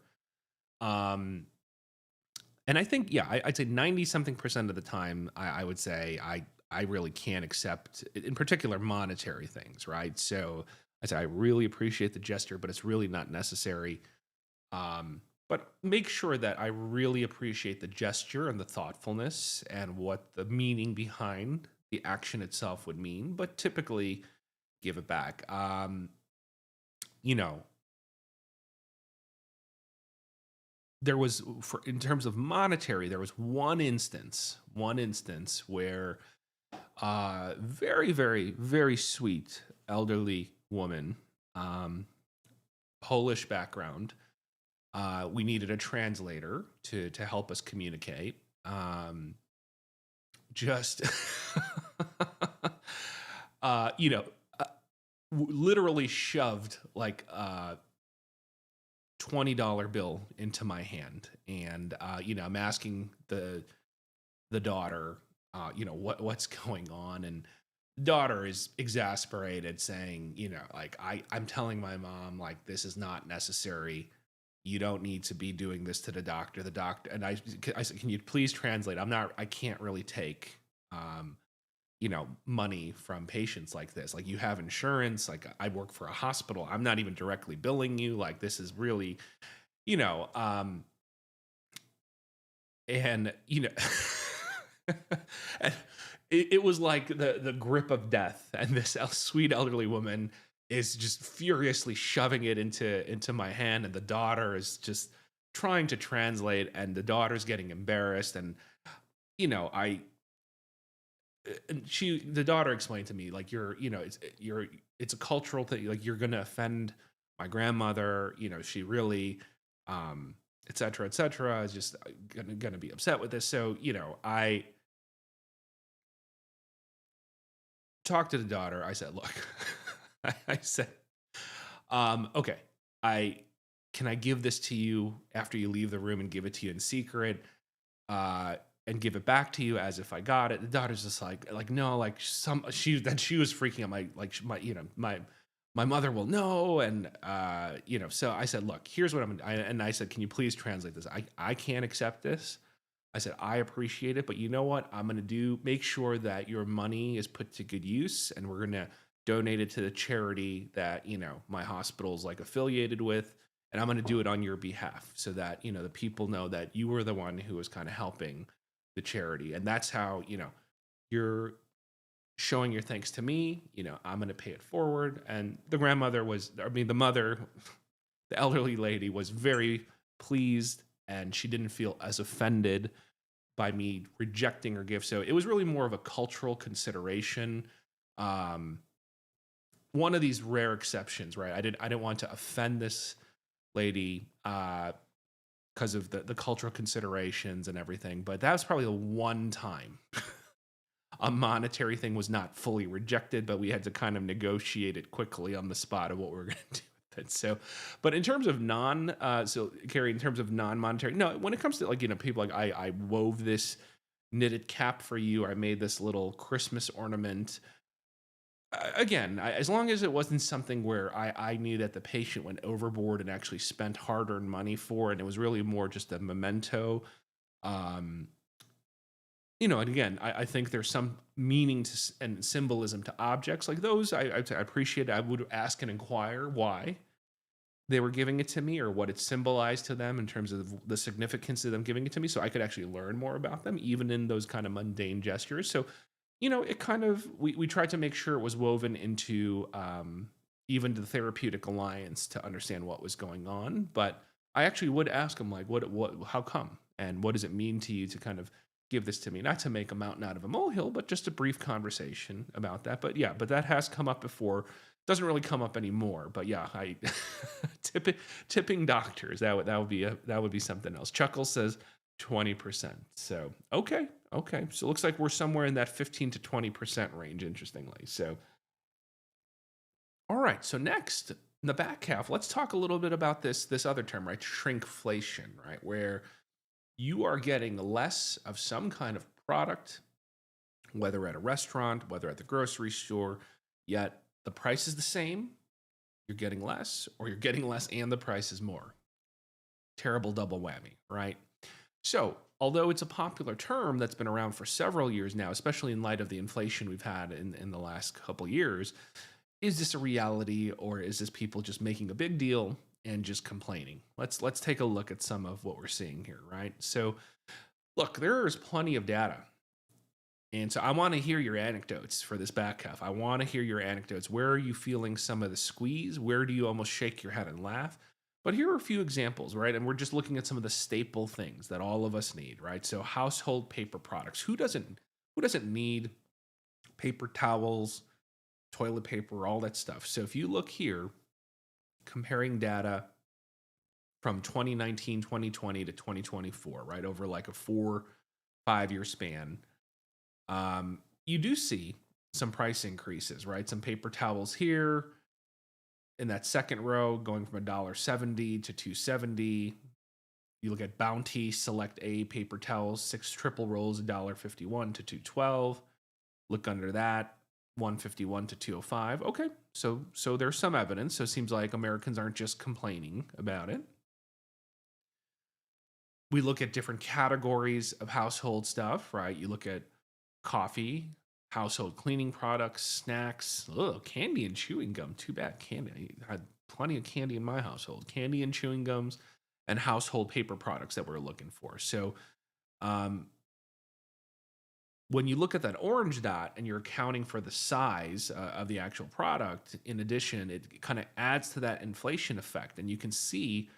And I think, I'd say 90 something percent of the time, I would say I really can't accept, in particular, monetary things, right? So I say I really appreciate the gesture, but it's really not necessary. But make sure that I really appreciate the gesture and the thoughtfulness and what the meaning behind the action itself would mean, but typically give it back. You know, there was, in terms of monetary, there was one instance where very, very, very sweet elderly woman, Polish background. We needed a translator to help us communicate. Just, you know, literally shoved like a $20 bill into my hand, and I'm asking the daughter, what's going on, and daughter is exasperated, saying, like I'm telling my mom like this is not necessary. You don't need to be doing this to the doctor. The doctor, and I said, can you please translate? I can't really take, money from patients like this. Like you have insurance. Like I work for a hospital. I'm not even directly billing you. Like this is really, you know, um, and and it was like the grip of death, and this sweet elderly woman is just furiously shoving it into my hand, and the daughter is just trying to translate, and the daughter's getting embarrassed, and I and the daughter explained to me like it's a cultural thing, like you're gonna offend my grandmother, she really et cetera, et cetera, is just gonna be upset with this. So I talked to the daughter. I said, look, I said, okay, I can I give this to you after you leave the room and give it to you in secret, and give it back to you as if I got it. The daughter's just like no, like she was freaking out. My mother will know, and So I said, look, here's what and I said, can you please translate this? I can't accept this. I said, I appreciate it, but you know what? I'm going to make sure that your money is put to good use, and we're going to donate it to the charity that, my hospital is like affiliated with. And I'm going to do it on your behalf so that, the people know that you were the one who was kind of helping the charity. And that's how, you're showing your thanks to me. I'm going to pay it forward. And the the mother, the elderly lady was very pleased, and she didn't feel as offended by me rejecting her gift. So it was really more of a cultural consideration. One of these rare exceptions, right? I didn't want to offend this lady, because because of the cultural considerations and everything. But that was probably the one time a monetary thing was not fully rejected, but we had to kind of negotiate it quickly on the spot of what we were going to do with it. So, but in terms of so Carrie, in terms of non-monetary, no, when it comes to like, people like I wove this knitted cap for you, I made this little Christmas ornament. Again, as long as it wasn't something where I knew that the patient went overboard and actually spent hard-earned money for it, and it was really more just a memento. Um, and again, I think there's some meaning to and symbolism to objects like those. I appreciate. I would ask and inquire why they were giving it to me or what it symbolized to them in terms of the significance of them giving it to me, so I could actually learn more about them, even in those kind of mundane gestures. So, it kind of we tried to make sure it was woven into even the therapeutic alliance to understand what was going on. But I actually would ask them like, what, how come, and what does it mean to you to kind of give this to me? Not to make a mountain out of a molehill, but just a brief conversation about that. But yeah, but that has come up before. Doesn't really come up anymore. But yeah, I tipping doctors, that would be something else. Chuckles says 20%. So okay. So it looks like we're somewhere in that 15 to 20% range, interestingly. So all right. So next, in the back half, let's talk a little bit about this other term, right? Shrinkflation, right? Where you are getting less of some kind of product, whether at a restaurant, whether at the grocery store, yet the price is the same. You're getting less, or you're getting less and the price is more. Terrible double whammy, right? So, although it's a popular term that's been around for several years now, especially in light of the inflation we've had in the last couple years, is this a reality, or is this people just making a big deal and just complaining? Let's take a look at some of what we're seeing here, right? So, look, there is plenty of data. And so I want to hear your anecdotes for this back half. I want to hear your anecdotes. Where are you feeling some of the squeeze? Where do you almost shake your head and laugh? But here are a few examples, right? And we're just looking at some of the staple things that all of us need, right? So household paper products. Who doesn't need paper towels, toilet paper, all that stuff? So if you look here, comparing data from 2019, 2020 to 2024, right? Over like a 4-5 year span, you do see some price increases, right? Some paper towels here in that second row going from $1.70 to $2.70. You look at Bounty Select A paper towels, 6 triple rolls, $1.51 to $2.12. Look under that, $1.51 to $2.05. Okay, so there's some evidence. So it seems like Americans aren't just complaining about it. We look at different categories of household stuff, right? You look at coffee, household cleaning products, snacks, candy and chewing gum. Too bad candy. I had plenty of candy in my household. Candy and chewing gums, and household paper products that we're looking for. So, when you look at that orange dot and you're accounting for the size of the actual product, in addition, it kind of adds to that inflation effect, and you can see,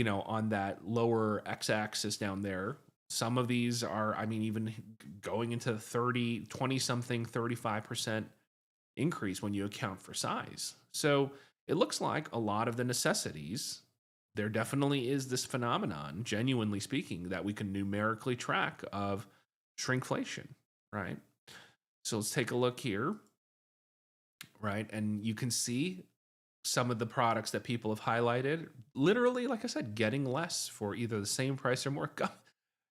on that lower x-axis down there, some of these are, even going into 30, 20 something, 35% increase when you account for size. So it looks like a lot of the necessities, there definitely is this phenomenon, genuinely speaking, that we can numerically track of shrinkflation, right? So let's take a look here, right? And you can see some of the products that people have highlighted, literally, like I said, getting less for either the same price or more.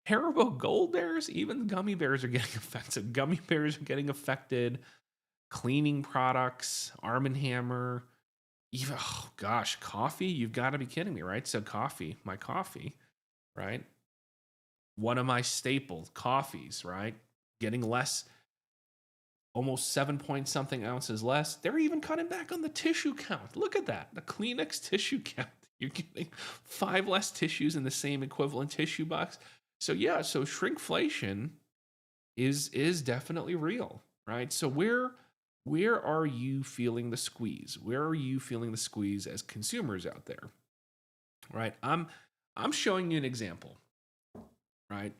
Haribo Gold Bears, even gummy bears are getting affected. Gummy bears are getting affected. Cleaning products, Arm & Hammer, even, oh gosh, coffee. You've got to be kidding me, right? So my coffee, right? One of my staple coffees, right? Getting less, almost 7 point something ounces less. They're even cutting back on the tissue count. Look at that, the Kleenex tissue count. You're getting 5 less tissues in the same equivalent tissue box. So yeah, so shrinkflation is definitely real, right? So where are you feeling the squeeze? Where are you feeling the squeeze as consumers out there? Right? I'm showing you an example, right?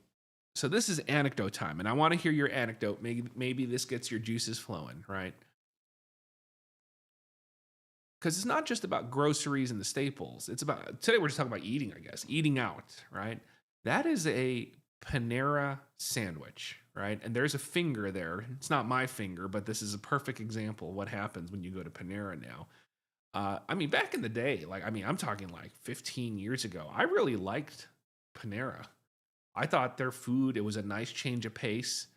So this is anecdote time, and I want to hear your anecdote. Maybe this gets your juices flowing, right? because it's not just about groceries and the staples. It's about today we're just talking about eating, I guess, eating out, right? That is a Panera sandwich, right? And there's a finger there. It's not my finger, but this is a perfect example of what happens when you go to Panera now. I mean, back in the day, like, I mean, I'm talking like 15 years ago, I really liked Panera. I thought their food, it was a nice change of pace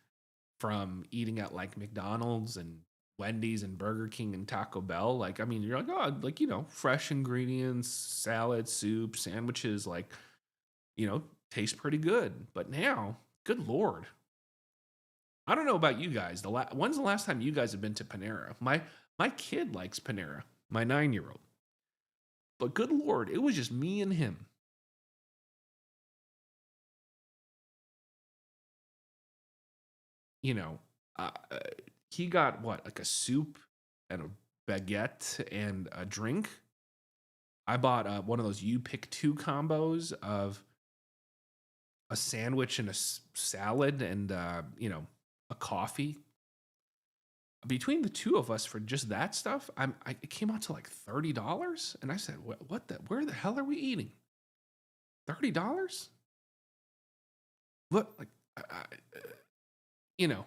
from eating at like McDonald's and Wendy's and Burger King and Taco Bell. Like, I mean, you're like, oh, like, fresh ingredients, salad, soup, sandwiches, like, you know, taste pretty good. But now, good Lord. I don't know about you guys. When's the last time you guys have been to Panera? My kid likes Panera, my 9-year-old. But good Lord, it was just me and him. You know, he got what, like a soup and a baguette and a drink. I bought one of those you pick two combos of a sandwich and a salad and a coffee. Between the two of us for just that stuff, it came out to like $30, and I said, "What the? Where the hell are we eating? $30? Look, like, you know,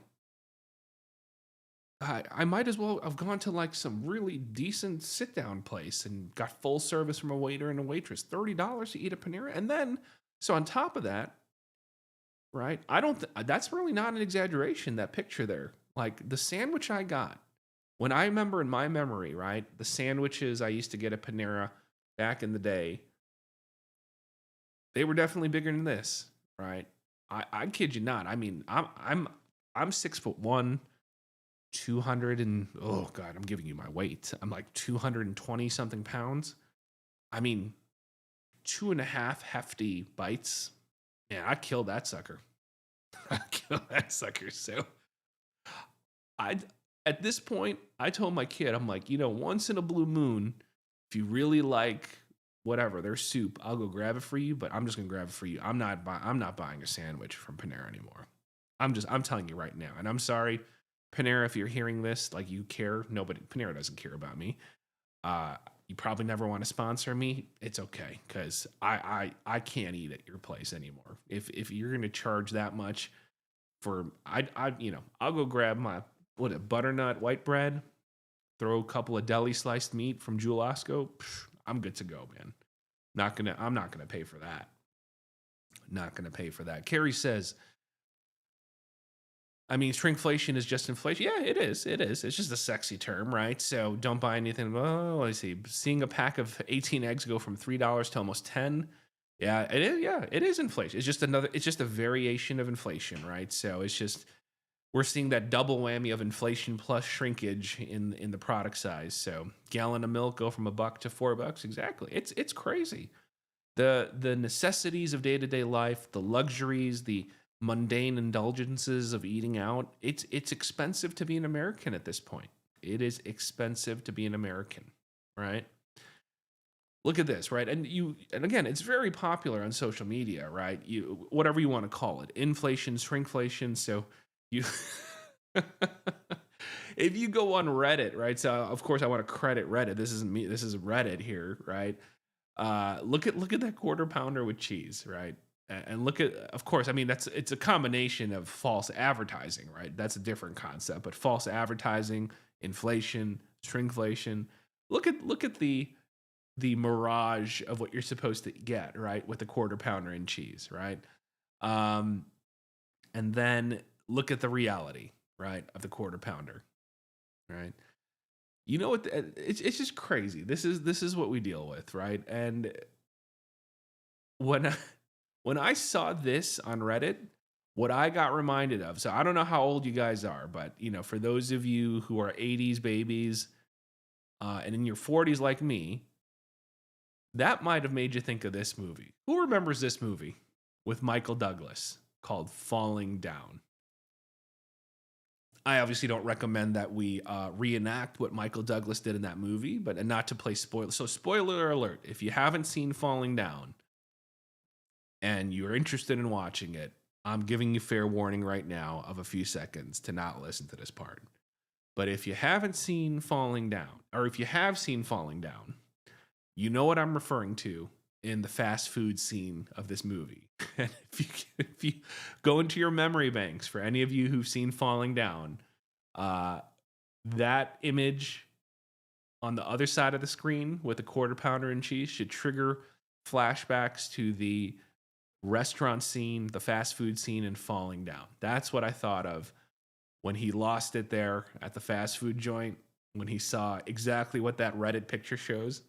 I might as well have gone to like some really decent sit down place and got full service from a waiter and a waitress. $30 to eat at Panera, and then so on top of that, right? I don't. That's really not an exaggeration. That picture there, like the sandwich I got when I remember in my memory, right? The sandwiches I used to get at Panera back in the day, they were definitely bigger than this, right? I kid you not. I mean, I'm 6'1", 200 and oh god, I'm giving you my weight. I'm like 220 something pounds. I mean, 2.5 hefty bites. Yeah, I killed that sucker. I killed that sucker. So I, at this point, I told my kid, I'm like, once in a blue moon, if you really like whatever their soup, I'll go grab it for you. But I'm just gonna grab it for you. I'm not buying a sandwich from Panera anymore. I'm telling you right now, and I'm sorry, Panera, if you're hearing this, like you care. Nobody, Panera doesn't care about me. You probably never want to sponsor me. It's okay because I can't eat at your place anymore. If you're gonna charge that much for I'll go grab my butternut white bread, throw a couple of deli sliced meat from Jewel Osco. I'm good to go, man. I'm not gonna pay for that. Not gonna pay for that. Carrie says, I mean, shrinkflation is just inflation. Yeah, it is. It is. It's just a sexy term, right? So don't buy anything. Oh, let's see. Seeing a pack of 18 eggs go from $3 to almost 10. Yeah, it is. Yeah, it is inflation. It's just a variation of inflation, right? So it's just, we're seeing that double whammy of inflation plus shrinkage in the product size. So gallon of milk go from $1 to $4. Exactly. It's crazy. The necessities of day-to-day life, the luxuries, the mundane indulgences of eating out, it's expensive to be an American at this point. It is expensive to be an American, right? Look at this, right? And again, it's very popular on social media, right? You whatever you want to call it, inflation, shrinkflation. So you if you go on Reddit, right? So of course I want to credit Reddit. This isn't me. This is Reddit here, right? Look at that quarter pounder with cheese, right? And look at, of course, I mean it's a combination of false advertising, right? That's a different concept, but false advertising, inflation, shrinkflation. Look at the mirage of what you're supposed to get, right? With a quarter pounder and cheese, right? And then look at the reality, right, of the quarter pounder, right? You know what? It's just crazy. This is what we deal with, right? And when I, when I saw this on Reddit, what I got reminded of. So I don't know how old you guys are, but for those of you who are '80s babies and in your 40s like me, that might have made you think of this movie. Who remembers this movie with Michael Douglas called Falling Down? I obviously don't recommend that we reenact what Michael Douglas did in that movie, but and not to play spoiler. So, spoiler alert: if you haven't seen Falling Down and you're interested in watching it, I'm giving you fair warning right now of a few seconds to not listen to this part. But if you haven't seen Falling Down, or if you have seen Falling Down, you know what I'm referring to in the fast food scene of this movie. And if you go into your memory banks, for any of you who've seen Falling Down, uh, that image on the other side of the screen with a quarter pounder and cheese should trigger flashbacks to the restaurant scene, the fast food scene in Falling Down. That's what I thought of when he lost it there at the fast food joint, when he saw exactly what that Reddit picture shows.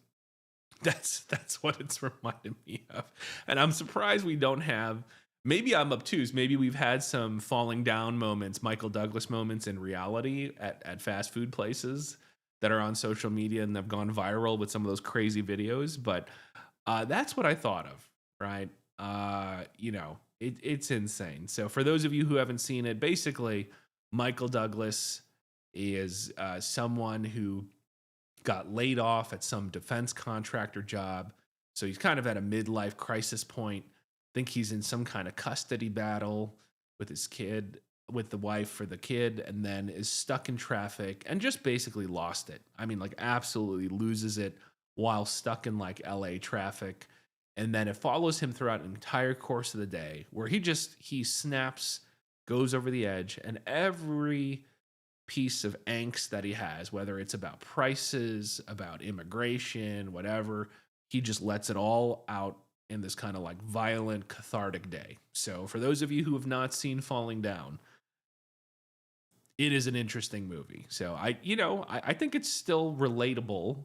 That's what it's reminded me of. And I'm surprised we don't have, maybe I'm obtuse, maybe we've had some Falling Down moments, Michael Douglas moments in reality at fast food places that are on social media and have gone viral with some of those crazy videos. But that's what I thought of, right? It's insane. So for those of you who haven't seen it, basically Michael Douglas is someone who got laid off at some defense contractor job. So he's kind of at a midlife crisis point. Think he's in some kind of custody battle with his kid, with the wife for the kid, and then is stuck in traffic and just basically lost it. I mean, like absolutely loses it while stuck in like LA traffic. And then it follows him throughout an entire course of the day where he snaps, goes over the edge, and every piece of angst that he has, whether it's about prices, about immigration, whatever, he just lets it all out in this kind of like violent, cathartic day. So for those of you who have not seen Falling Down, it is an interesting movie. So I think it's still relatable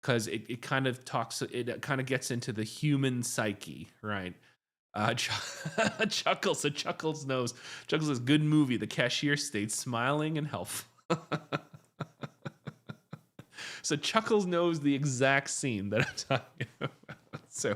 because it kind of talks, it kind of gets into the human psyche, right? Chuckles. So Chuckles says, good movie. The cashier stayed smiling and helpful. So Chuckles knows the exact scene that I'm talking about. So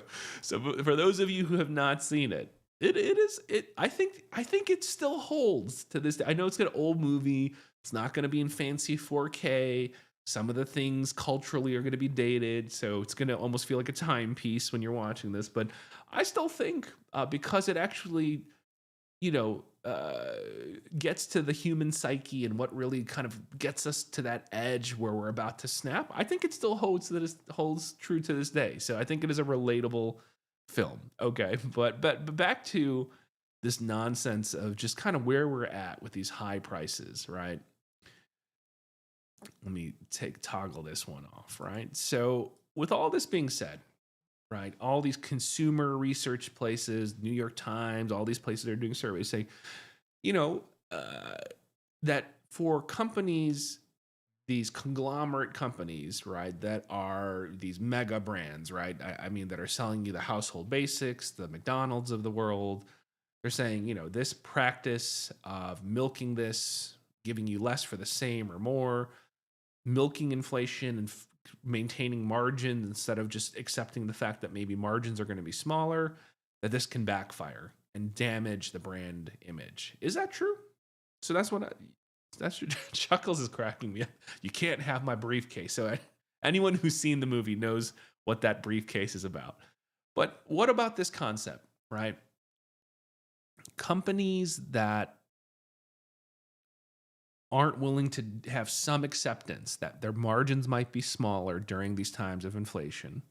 for those of you who have not seen it, I think it still holds to this day. I know it's an old movie. It's not going to be in fancy 4K. Some of the things culturally are going to be dated, so it's going to almost feel like a timepiece when you're watching this. But I still think because it actually, gets to the human psyche and what really kind of gets us to that edge where we're about to snap, I think it still holds true to this day. So I think it is a relatable film. Okay, but back to this nonsense of just kind of where we're at with these high prices, right? Let me toggle this one off, right? So with all this being said, right, all these consumer research places, New York Times, all these places that are doing surveys say, that for companies, these conglomerate companies, right, that are these mega brands, right? I mean, that are selling you the household basics, the McDonald's of the world. They're saying, this practice of milking this, giving you less for the same or more, milking inflation and maintaining margins instead of just accepting the fact that maybe margins are going to be smaller, that this can backfire and damage the brand image. Is that true? So that's Chuckles is cracking me up. You can't have my briefcase. So anyone who's seen the movie knows what that briefcase is about. But what about this concept, right? Companies that aren't willing to have some acceptance that their margins might be smaller during these times of inflation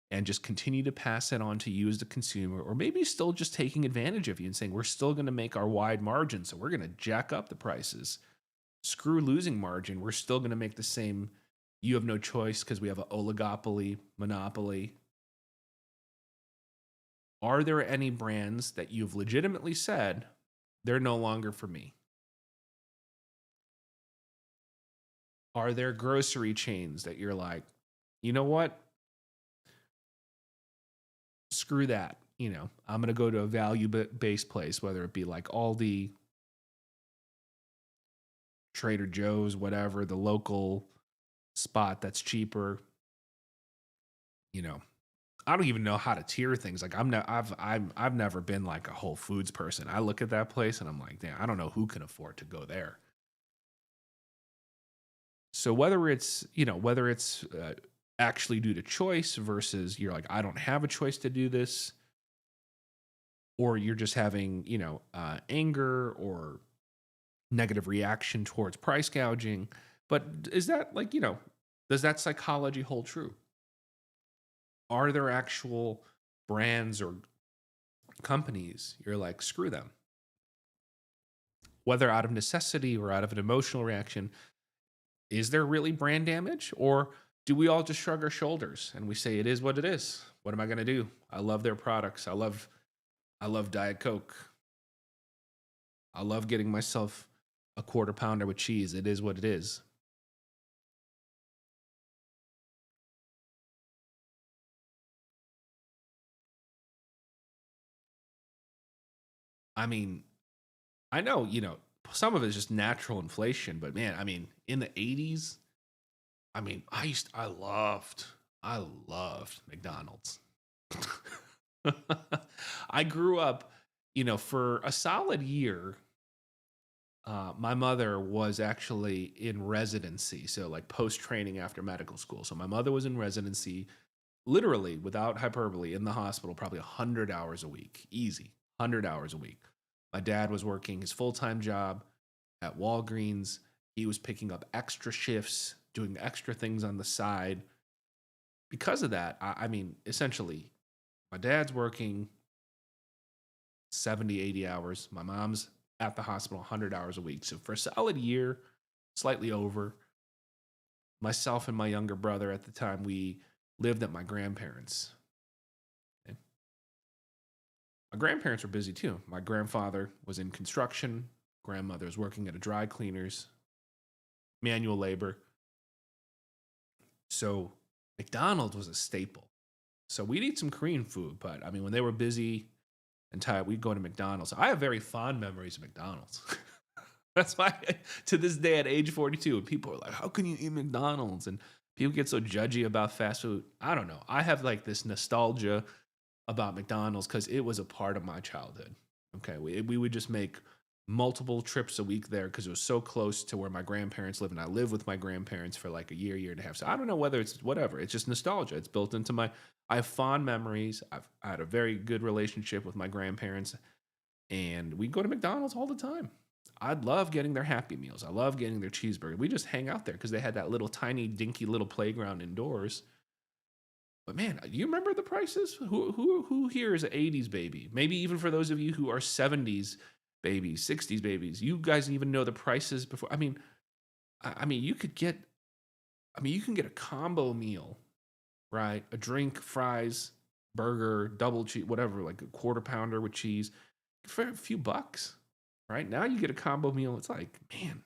and just continue to pass it on to you as the consumer, or maybe still just taking advantage of you and saying, we're still going to make our wide margin, so we're going to jack up the prices. Screw losing margin. We're still going to make the same. You have no choice because we have an oligopoly, monopoly. Are there any brands that you've legitimately said they're no longer for me? Are there grocery chains that you're like, you know what? Screw that. I'm going to go to a value-based place, whether it be like Aldi, Trader Joe's, whatever, the local spot that's cheaper. I don't even know how to tier things. Like I've never been like a Whole Foods person. I look at that place and I'm like, damn, I don't know who can afford to go there. So whether it's actually due to choice versus you're like, I don't have a choice to do this, or you're just having, anger or negative reaction towards price gouging. But is that like, does that psychology hold true? Are there actual brands or companies you're like, screw them? Whether out of necessity or out of an emotional reaction, is there really brand damage? Or do we all just shrug our shoulders and we say it is what it is? What am I gonna do? I love their products. I love Diet Coke. I love getting myself a quarter pounder with cheese. It is what it is. I mean, I know, some of it is just natural inflation, but man, I mean, in the 80s, I mean, I loved McDonald's. I grew up, for a solid year. My mother was actually in residency, so like post training after medical school. So my mother was in residency, literally without hyperbole, in the hospital, probably 100 hours a week, easy, 100 hours a week. My dad was working his full time job at Walgreens. He was picking up extra shifts, doing extra things on the side. Because of that, I mean, essentially, my dad's working 70, 80 hours. My mom's at the hospital 100 hours a week. So for a solid year, slightly over, myself and my younger brother at the time, we lived at my grandparents'. Okay. My grandparents were busy too. My grandfather was in construction, grandmother was working at a dry cleaners, manual labor. So McDonald's was a staple. So we'd eat some Korean food, but I mean, when they were busy and tired, we'd go to McDonald's. I have very fond memories of McDonald's. That's why to this day at age 42, people are like, how can you eat McDonald's? And people get so judgy about fast food. I don't know. I have like this nostalgia about McDonald's because it was a part of my childhood. Okay. We would just make multiple trips a week there because it was so close to where my grandparents live. And I lived with my grandparents for like a year and a half. So I don't know whether it's whatever. It's just nostalgia. It's built into I have fond memories. I had a very good relationship with my grandparents, and we go to McDonald's all the time. I'd love getting their Happy Meals. I love getting their cheeseburger. We just hang out there because they had that little tiny dinky little playground indoors. But man, you remember the prices? Who here is an 80s baby? Maybe even for those of you who are 70s babies, 60s babies, you guys even know the prices before. I mean, you can get a combo meal, right? A drink, fries, burger, double cheese, whatever, like a quarter pounder with cheese for a few bucks. Right now, you get a combo meal. It's like, man,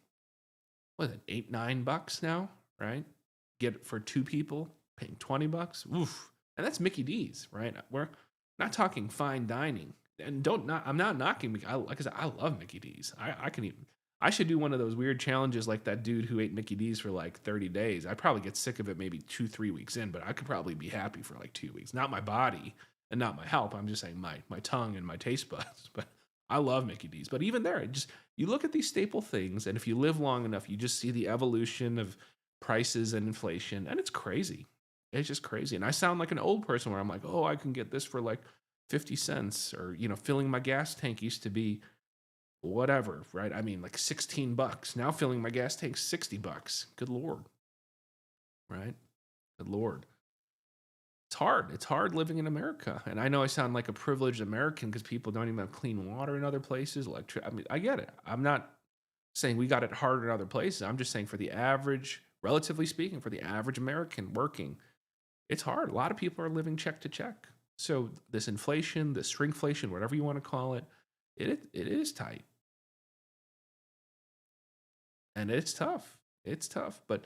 what is it, $8, $9 now? Right? Get it for two people, paying $20. Oof, and that's Mickey D's, right? We're not talking fine dining, and don't not. I'm not knocking. Like I said, I love Mickey D's. I can even. I should do one of those weird challenges like that dude who ate Mickey D's for like 30 days. I'd probably get sick of it maybe 2, 3 weeks in, but I could probably be happy for like 2 weeks. Not my body and not my health. I'm just saying my tongue and my taste buds. But I love Mickey D's. But even there, you look at these staple things, and if you live long enough, you just see the evolution of prices and inflation, and it's crazy. It's just crazy. And I sound like an old person where I'm like, oh, I can get this for like 50 cents, or filling my gas tank used to be whatever, right? I mean, like $16. Now filling my gas tank $60. Good lord, right? Good lord. It's hard. It's hard living in America, and I know I sound like a privileged American because people don't even have clean water in other places. I mean, I get it. I'm not saying we got it harder in other places. I'm just saying for the average, relatively speaking, for the average American working, it's hard. A lot of people are living check to check. So this inflation, this shrinkflation, whatever you want to call it, it is tight, and it's tough. It's tough. But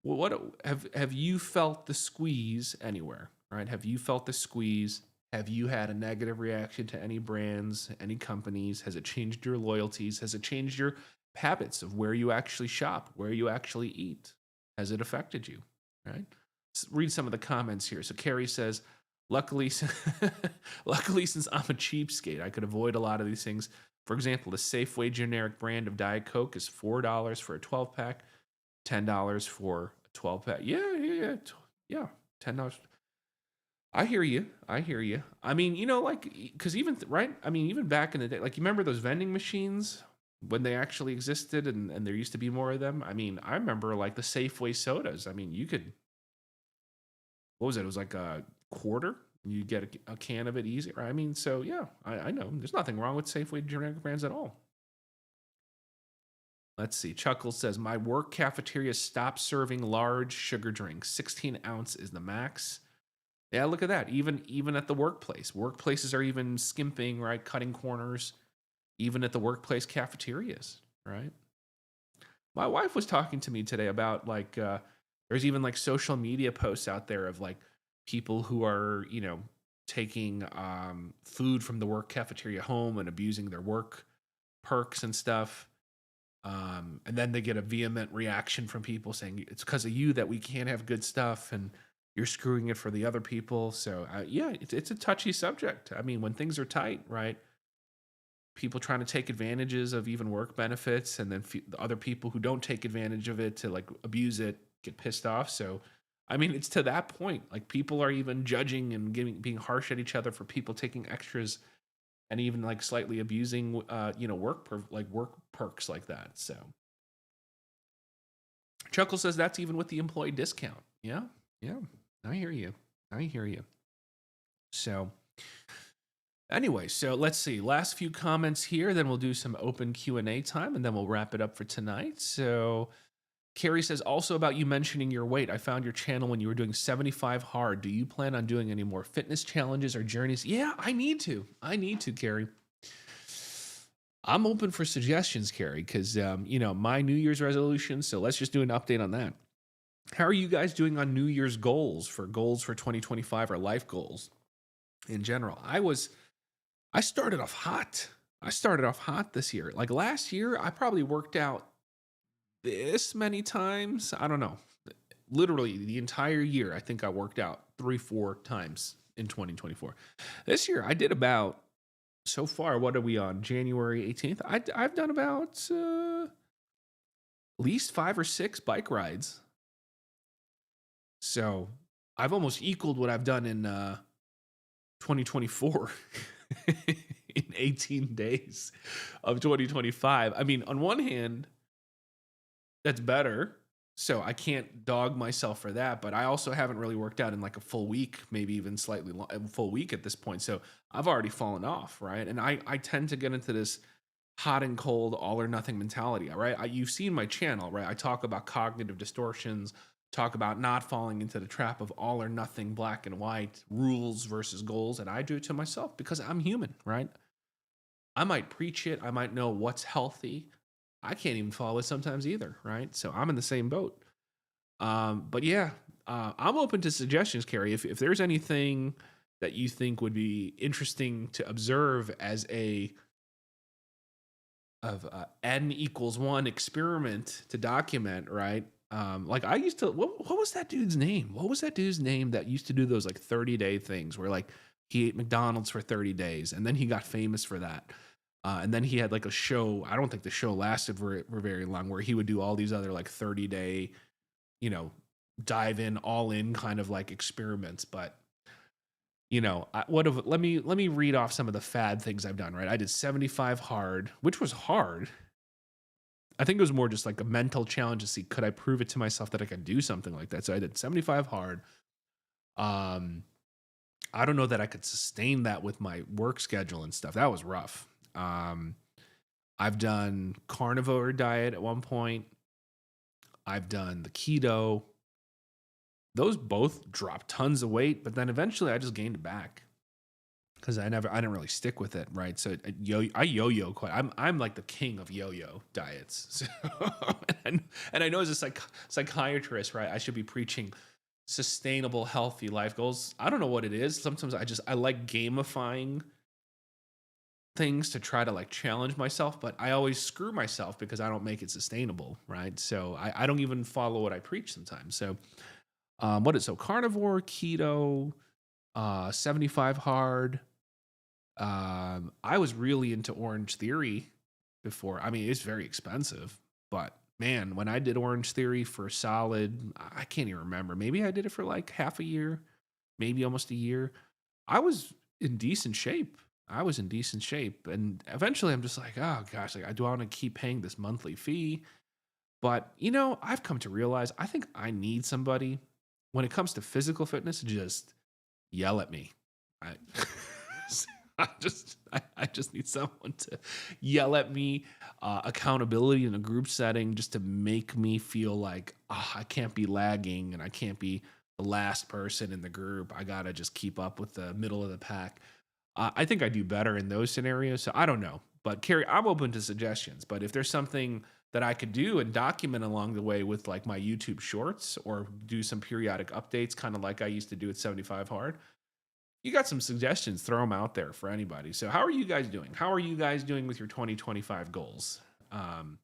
what have you felt the squeeze anywhere? Right? Have you felt the squeeze? Have you had a negative reaction to any brands, any companies? Has it changed your loyalties? Has it changed your habits of where you actually shop, where you actually eat? Has it affected you? Right? Read some of the comments here. So Carrie says, luckily, luckily, since I'm a cheapskate, I could avoid a lot of these things. For example, the Safeway generic brand of Diet Coke is $4 for a 12 pack, $10 for a 12 pack. Yeah. $10. I hear you. I hear you. I mean, like, because even right. I mean, even back in the day, like, you remember those vending machines when they actually existed and there used to be more of them. I mean, I remember like the Safeway sodas. I mean, you could, what was it? It was like a quarter. You get a can of it easy. I mean, so yeah, I know. There's nothing wrong with Safeway generic brands at all. Let's see. Chuckles says, my work cafeteria stopped serving large sugar drinks. 16 ounce is the max. Yeah, look at that. Even at the workplace. Workplaces are even skimping, right? Cutting corners, even at the workplace cafeterias, right? My wife was talking to me today about like there's even like social media posts out there of like people who are, taking food from the work cafeteria home and abusing their work perks and stuff. And then they get a vehement reaction from people saying it's because of you that we can't have good stuff and you're screwing it for the other people. So yeah, it's a touchy subject. I mean, when things are tight, right? People trying to take advantages of even work benefits, and then the other people who don't take advantage of it to like abuse it get pissed off. So, I mean, it's to that point. Like people are even judging and being harsh at each other for people taking extras and even like slightly abusing, work perks like that. So, Chuckle says that's even with the employee discount. Yeah, yeah, I hear you. I hear you. So, anyway, so let's see. Last few comments here, then we'll do some open Q&A time, and then we'll wrap it up for tonight. So, Carrie says, also about you mentioning your weight. I found your channel when you were doing 75 hard. Do you plan on doing any more fitness challenges or journeys? Yeah, I need to, Carrie. I'm open for suggestions, Carrie, because, my New Year's resolution. So let's just do an update on that. How are you guys doing on New Year's goals for 2025 or life goals in general? I started off hot. This year. Like last year, I probably worked out this many times. I don't know. Literally the entire year, I think I worked out 3-4 times in 2024. This year, I did about, so far, what are we on? January 18th? I've done about at least 5 or 6 bike rides. So I've almost equaled what I've done in 2024 in 18 days of 2025. I mean, on one hand, that's better. So I can't dog myself for that, but I also haven't really worked out in like a full week, maybe even slightly a full week at this point. So I've already fallen off, right? And I tend to get into this hot and cold, all or nothing mentality, right? You've seen my channel, right? I talk about cognitive distortions, talk about not falling into the trap of all or nothing, black and white, rules versus goals. And I do it to myself because I'm human, right? I might preach it. I might know what's healthy. I can't even follow it sometimes either, right? So I'm in the same boat. But yeah, I'm open to suggestions, Carrie. If there's anything that you think would be interesting to observe as n=1 experiment to document, right? Like I used to, what was that dude's name? What was that dude's name that used to do those like 30-day things where like he ate McDonald's for 30 days and then he got famous for that. And then he had like a show. I don't think the show lasted for very long, where he would do all these other like 30-day, dive in, all in kind of like experiments. But let me read off some of the fad things I've done. Right, I did 75 hard, which was hard. I think it was more just like a mental challenge to see, could I prove it to myself that I could do something like that. So I did 75 hard. I don't know that I could sustain that with my work schedule and stuff. That was rough. I've done carnivore diet at one point. I've done the keto. Those both dropped tons of weight, but then eventually I just gained it back because I didn't really stick with it, right? So I yo-yo quite. I'm like the king of yo-yo diets. So, and I know as a psychiatrist, right, I should be preaching sustainable, healthy life goals. I don't know what it is. Sometimes I like gamifying things to try to like challenge myself, but I always screw myself because I don't make it sustainable, right? So I don't even follow what I preach sometimes. So carnivore, keto, 75 hard. I was really into Orange Theory before. I mean, it's very expensive, but man, when I did Orange Theory for solid, I can't even remember. Maybe I did it for like half a year, maybe almost a year. I was in decent shape. I was in decent shape. And eventually I'm just like, oh gosh, like I do want to keep paying this monthly fee. But I've come to realize I think I need somebody when it comes to physical fitness to just yell at me. I I just need someone to yell at me, accountability in a group setting, just to make me feel like I can't be lagging and I can't be the last person in the group. I gotta just keep up with the middle of the pack. I think I do better in those scenarios. So I don't know. But Carrie, I'm open to suggestions. But if there's something that I could do and document along the way with like my YouTube shorts or do some periodic updates, kind of like I used to do at 75 Hard, you got some suggestions, throw them out there for anybody. So, how are you guys doing? How are you guys doing with your 2025 goals? Um,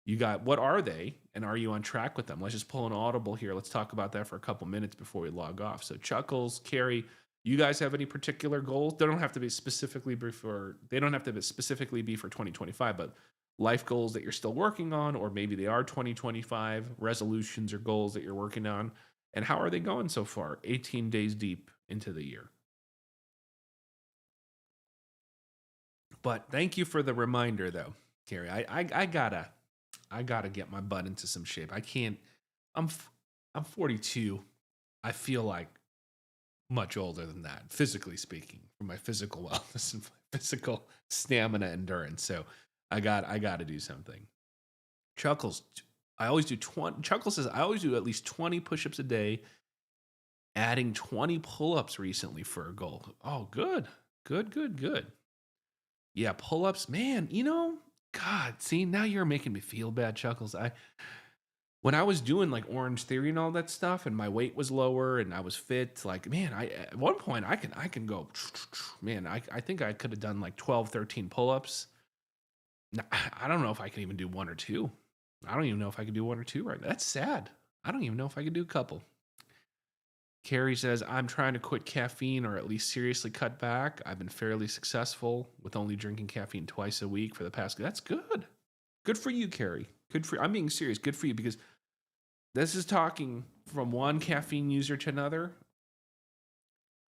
you got what are they, and are you on track with them? Let's just pull an audible here. Let's talk about that for a couple minutes before we log off. So, Chuckles, Carrie, you guys have any particular goals? They don't have to be specifically for 2025, but life goals that you're still working on, or maybe they are 2025 resolutions or goals that you're working on. And how are they going so far? 18 days deep into the year. But thank you for the reminder, though, Carrie. I gotta get my butt into some shape. I can't. I'm I'm 42. I feel like much older than that, physically speaking, for my physical wellness and my physical stamina endurance. So I got to do something. Chuckles, I always do 20. Chuckles says I always do at least 20 push-ups a day, adding 20 pull-ups recently for a goal. Oh, good, good, good, good. Yeah, pull-ups, man, God, see, now you're making me feel bad, Chuckles. When I was doing like Orange Theory and all that stuff and my weight was lower and I was fit, like, man, I at one point I can go, man, I think I could have done like 12, 13 pull-ups. I don't know if I can even do one or two. I don't even know if I could do one or two right now. That's sad. I don't even know if I could do a couple. Carrie says, I'm trying to quit caffeine or at least seriously cut back. I've been fairly successful with only drinking caffeine twice a week for the past. That's good. Good for you, Carrie. Good for I'm being serious. Good for you because this is talking from one caffeine user to another.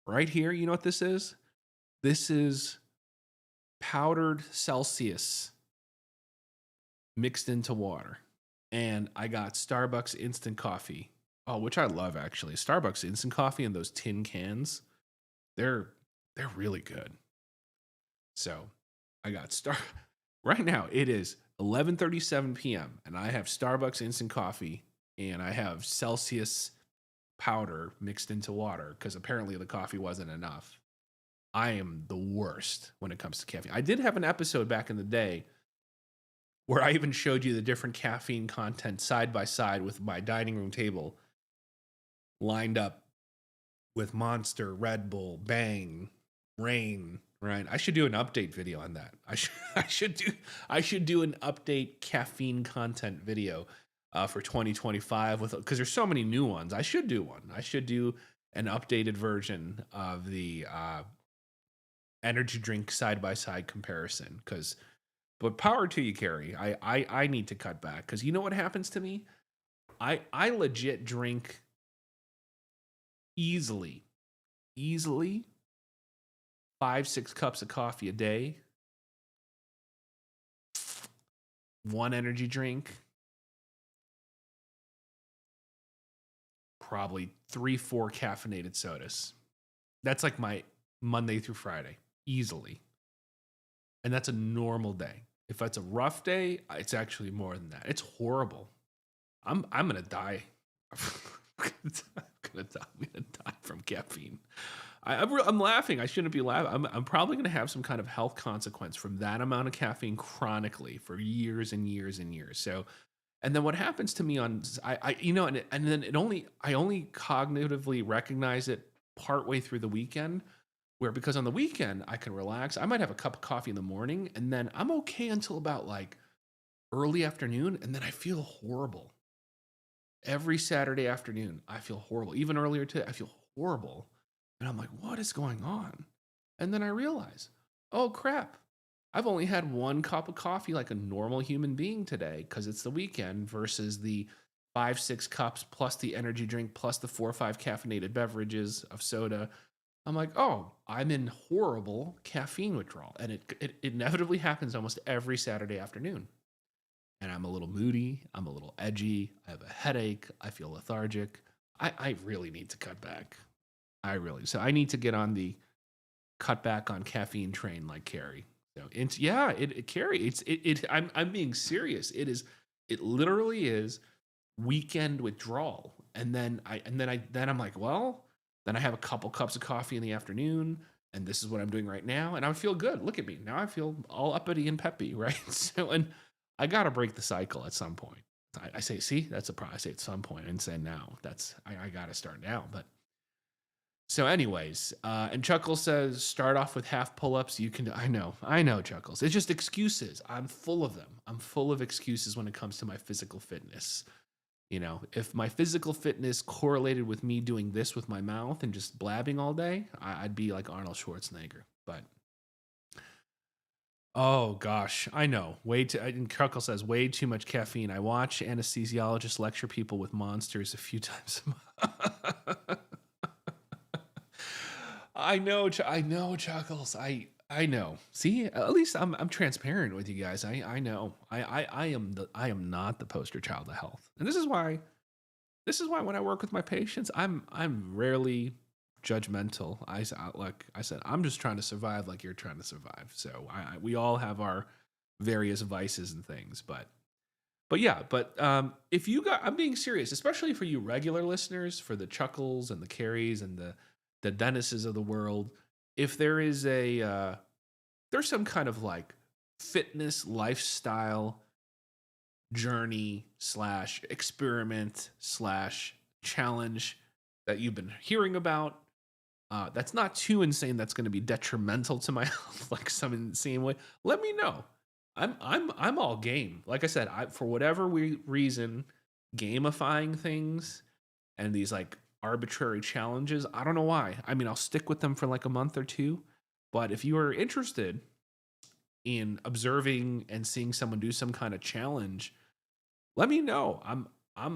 Right here, you know what this is? This is powdered Celsius mixed into water. And I got Starbucks instant coffee. Oh, which I love actually. Starbucks instant coffee in those tin cans. They're they're really good. So, I got Star right now it is 11:37 p.m. and I have Starbucks instant coffee and I have Celsius powder mixed into water cuz apparently the coffee wasn't enough. I am the worst when it comes to caffeine. I did have an episode back in the day where I even showed you the different caffeine content side by side with my dining room table lined up with Monster, Red Bull, Bang, Rain, right? I should do an update video on that. I should do an update caffeine content video for 2025 with because there's so many new ones. I should do one. I should do an updated version of the energy drink side by side comparison because but power to you, Carrie. I need to cut back because you know what happens to me? I legit drink easily, easily 5, 6 cups of coffee a day, one energy drink, probably 3, 4 caffeinated sodas. That's like my Monday through Friday, easily. And that's a normal day. If it's a rough day, it's actually more than that. It's horrible. I'm gonna die. I'm gonna die from caffeine. I'm laughing. I shouldn't be laughing. I'm probably gonna have some kind of health consequence from that amount of caffeine chronically for years and years and years. So, and then what happens to me on and then I only cognitively recognize it partway through the weekend where because on the weekend I can relax. I might have a cup of coffee in the morning and then I'm okay until about like early afternoon and then I feel horrible. Every Saturday afternoon, I feel horrible. Even earlier today, I feel horrible. And I'm like, what is going on? And then I realize, oh crap, I've only had one cup of coffee like a normal human being today because it's the weekend versus the 5, 6 cups plus the energy drink plus the 4 or 5 caffeinated beverages of soda. I'm like, oh, I'm in horrible caffeine withdrawal. And it inevitably happens almost every Saturday afternoon. And I'm a little moody. I'm a little edgy. I have a headache. I feel lethargic. I really need to cut back. So I need to get on the cut back on caffeine train like Carrie. So it's, yeah, Carrie, I'm being serious. It literally is weekend withdrawal. And then I'm like, well, then I have a couple cups of coffee in the afternoon, and this is what I'm doing right now, and I feel good. Look at me. Now I feel all uppity and peppy, right? So, and I got to break the cycle at some point. I say, see, that's a problem. I say at some point and say now. I got to start now. But so, anyways, and Chuckles says, start off with half pull-ups. You can. I know, Chuckles. It's just excuses. I'm full of them. I'm full of excuses when it comes to my physical fitness. You know, if my physical fitness correlated with me doing this with my mouth and just blabbing all day, I'd be like Arnold Schwarzenegger. But oh gosh, I know. Way too. And Chuckle says way too much caffeine. I watch anesthesiologists lecture people with monsters a few times a month. I know, Chuckles. I know. See, at least I'm transparent with you guys. I know. I am not the poster child of health, and this is why when I work with my patients, I'm rarely judgmental. Like I said, I'm just trying to survive like you're trying to survive. So we all have our various vices and things, but yeah, if you got, I'm being serious, especially for you regular listeners, for the Chuckles and the Carries and the Dennises of the world. If there is there's some kind of like fitness lifestyle journey slash experiment slash challenge that you've been hearing about, that's not too insane, that's going to be detrimental to my health like some insane way, let me know. I'm all game. Like I said, for whatever reason, gamifying things and these like arbitrary challenges, I don't know why. I mean, I'll stick with them for like a month or two, but if you are interested in observing and seeing someone do some kind of challenge, let me know. I'm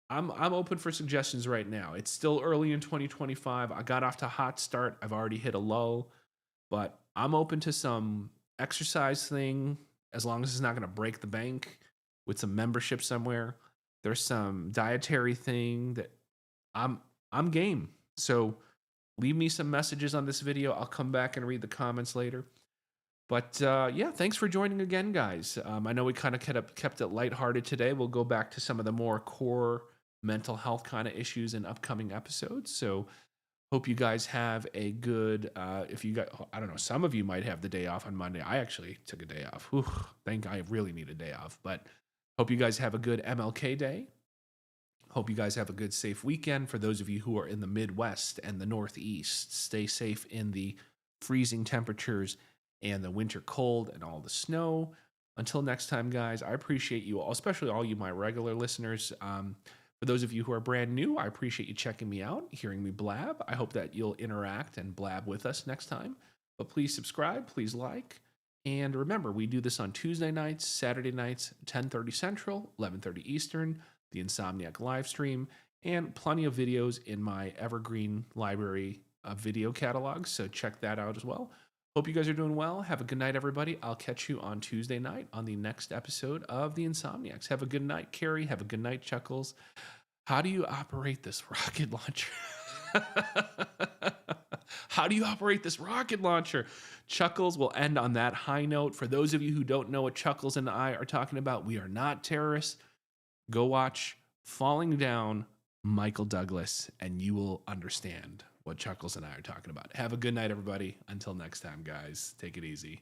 open for suggestions right now. It's still early in 2025. I got off to a hot start. I've already hit a low, but I'm open to some exercise thing as long as it's not going to break the bank with some membership somewhere. There's some dietary thing that I'm I'm game. So leave me some messages on this video. I'll come back and read the comments later. But yeah, thanks for joining again, guys. I know we kind of kept it lighthearted today. We'll go back to some of the more core mental health kind of issues in upcoming episodes. So hope you guys have a good, if you got, I don't know, some of you might have the day off on Monday. I actually took a day off. Whew, I really need a day off. But hope you guys have a good MLK day. Hope you guys have a good, safe weekend. For those of you who are in the Midwest and the Northeast, stay safe in the freezing temperatures and the winter cold and all the snow. Until next time, guys, I appreciate you all, especially all you, my regular listeners. For those of you who are brand new, I appreciate you checking me out, hearing me blab. I hope that you'll interact and blab with us next time. But please subscribe, please like. And remember, we do this on Tuesday nights, Saturday nights, 10:30 Central, 11:30 Eastern, the Insomniac Livestream, and plenty of videos in my evergreen library of video catalogs. So check that out as well. Hope you guys are doing well. Have a good night, everybody. I'll catch you on Tuesday night on the next episode of the Insomniacs. Have a good night, Carrie. Have a good night, Chuckles. How do you operate this rocket launcher? How do you operate this rocket launcher? Chuckles will end on that high note. For those of you who don't know what Chuckles and I are talking about, we are not terrorists. Go watch Falling Down, Michael Douglas, and you will understand what Chuckles and I are talking about. Have a good night, everybody. Until next time, guys, take it easy.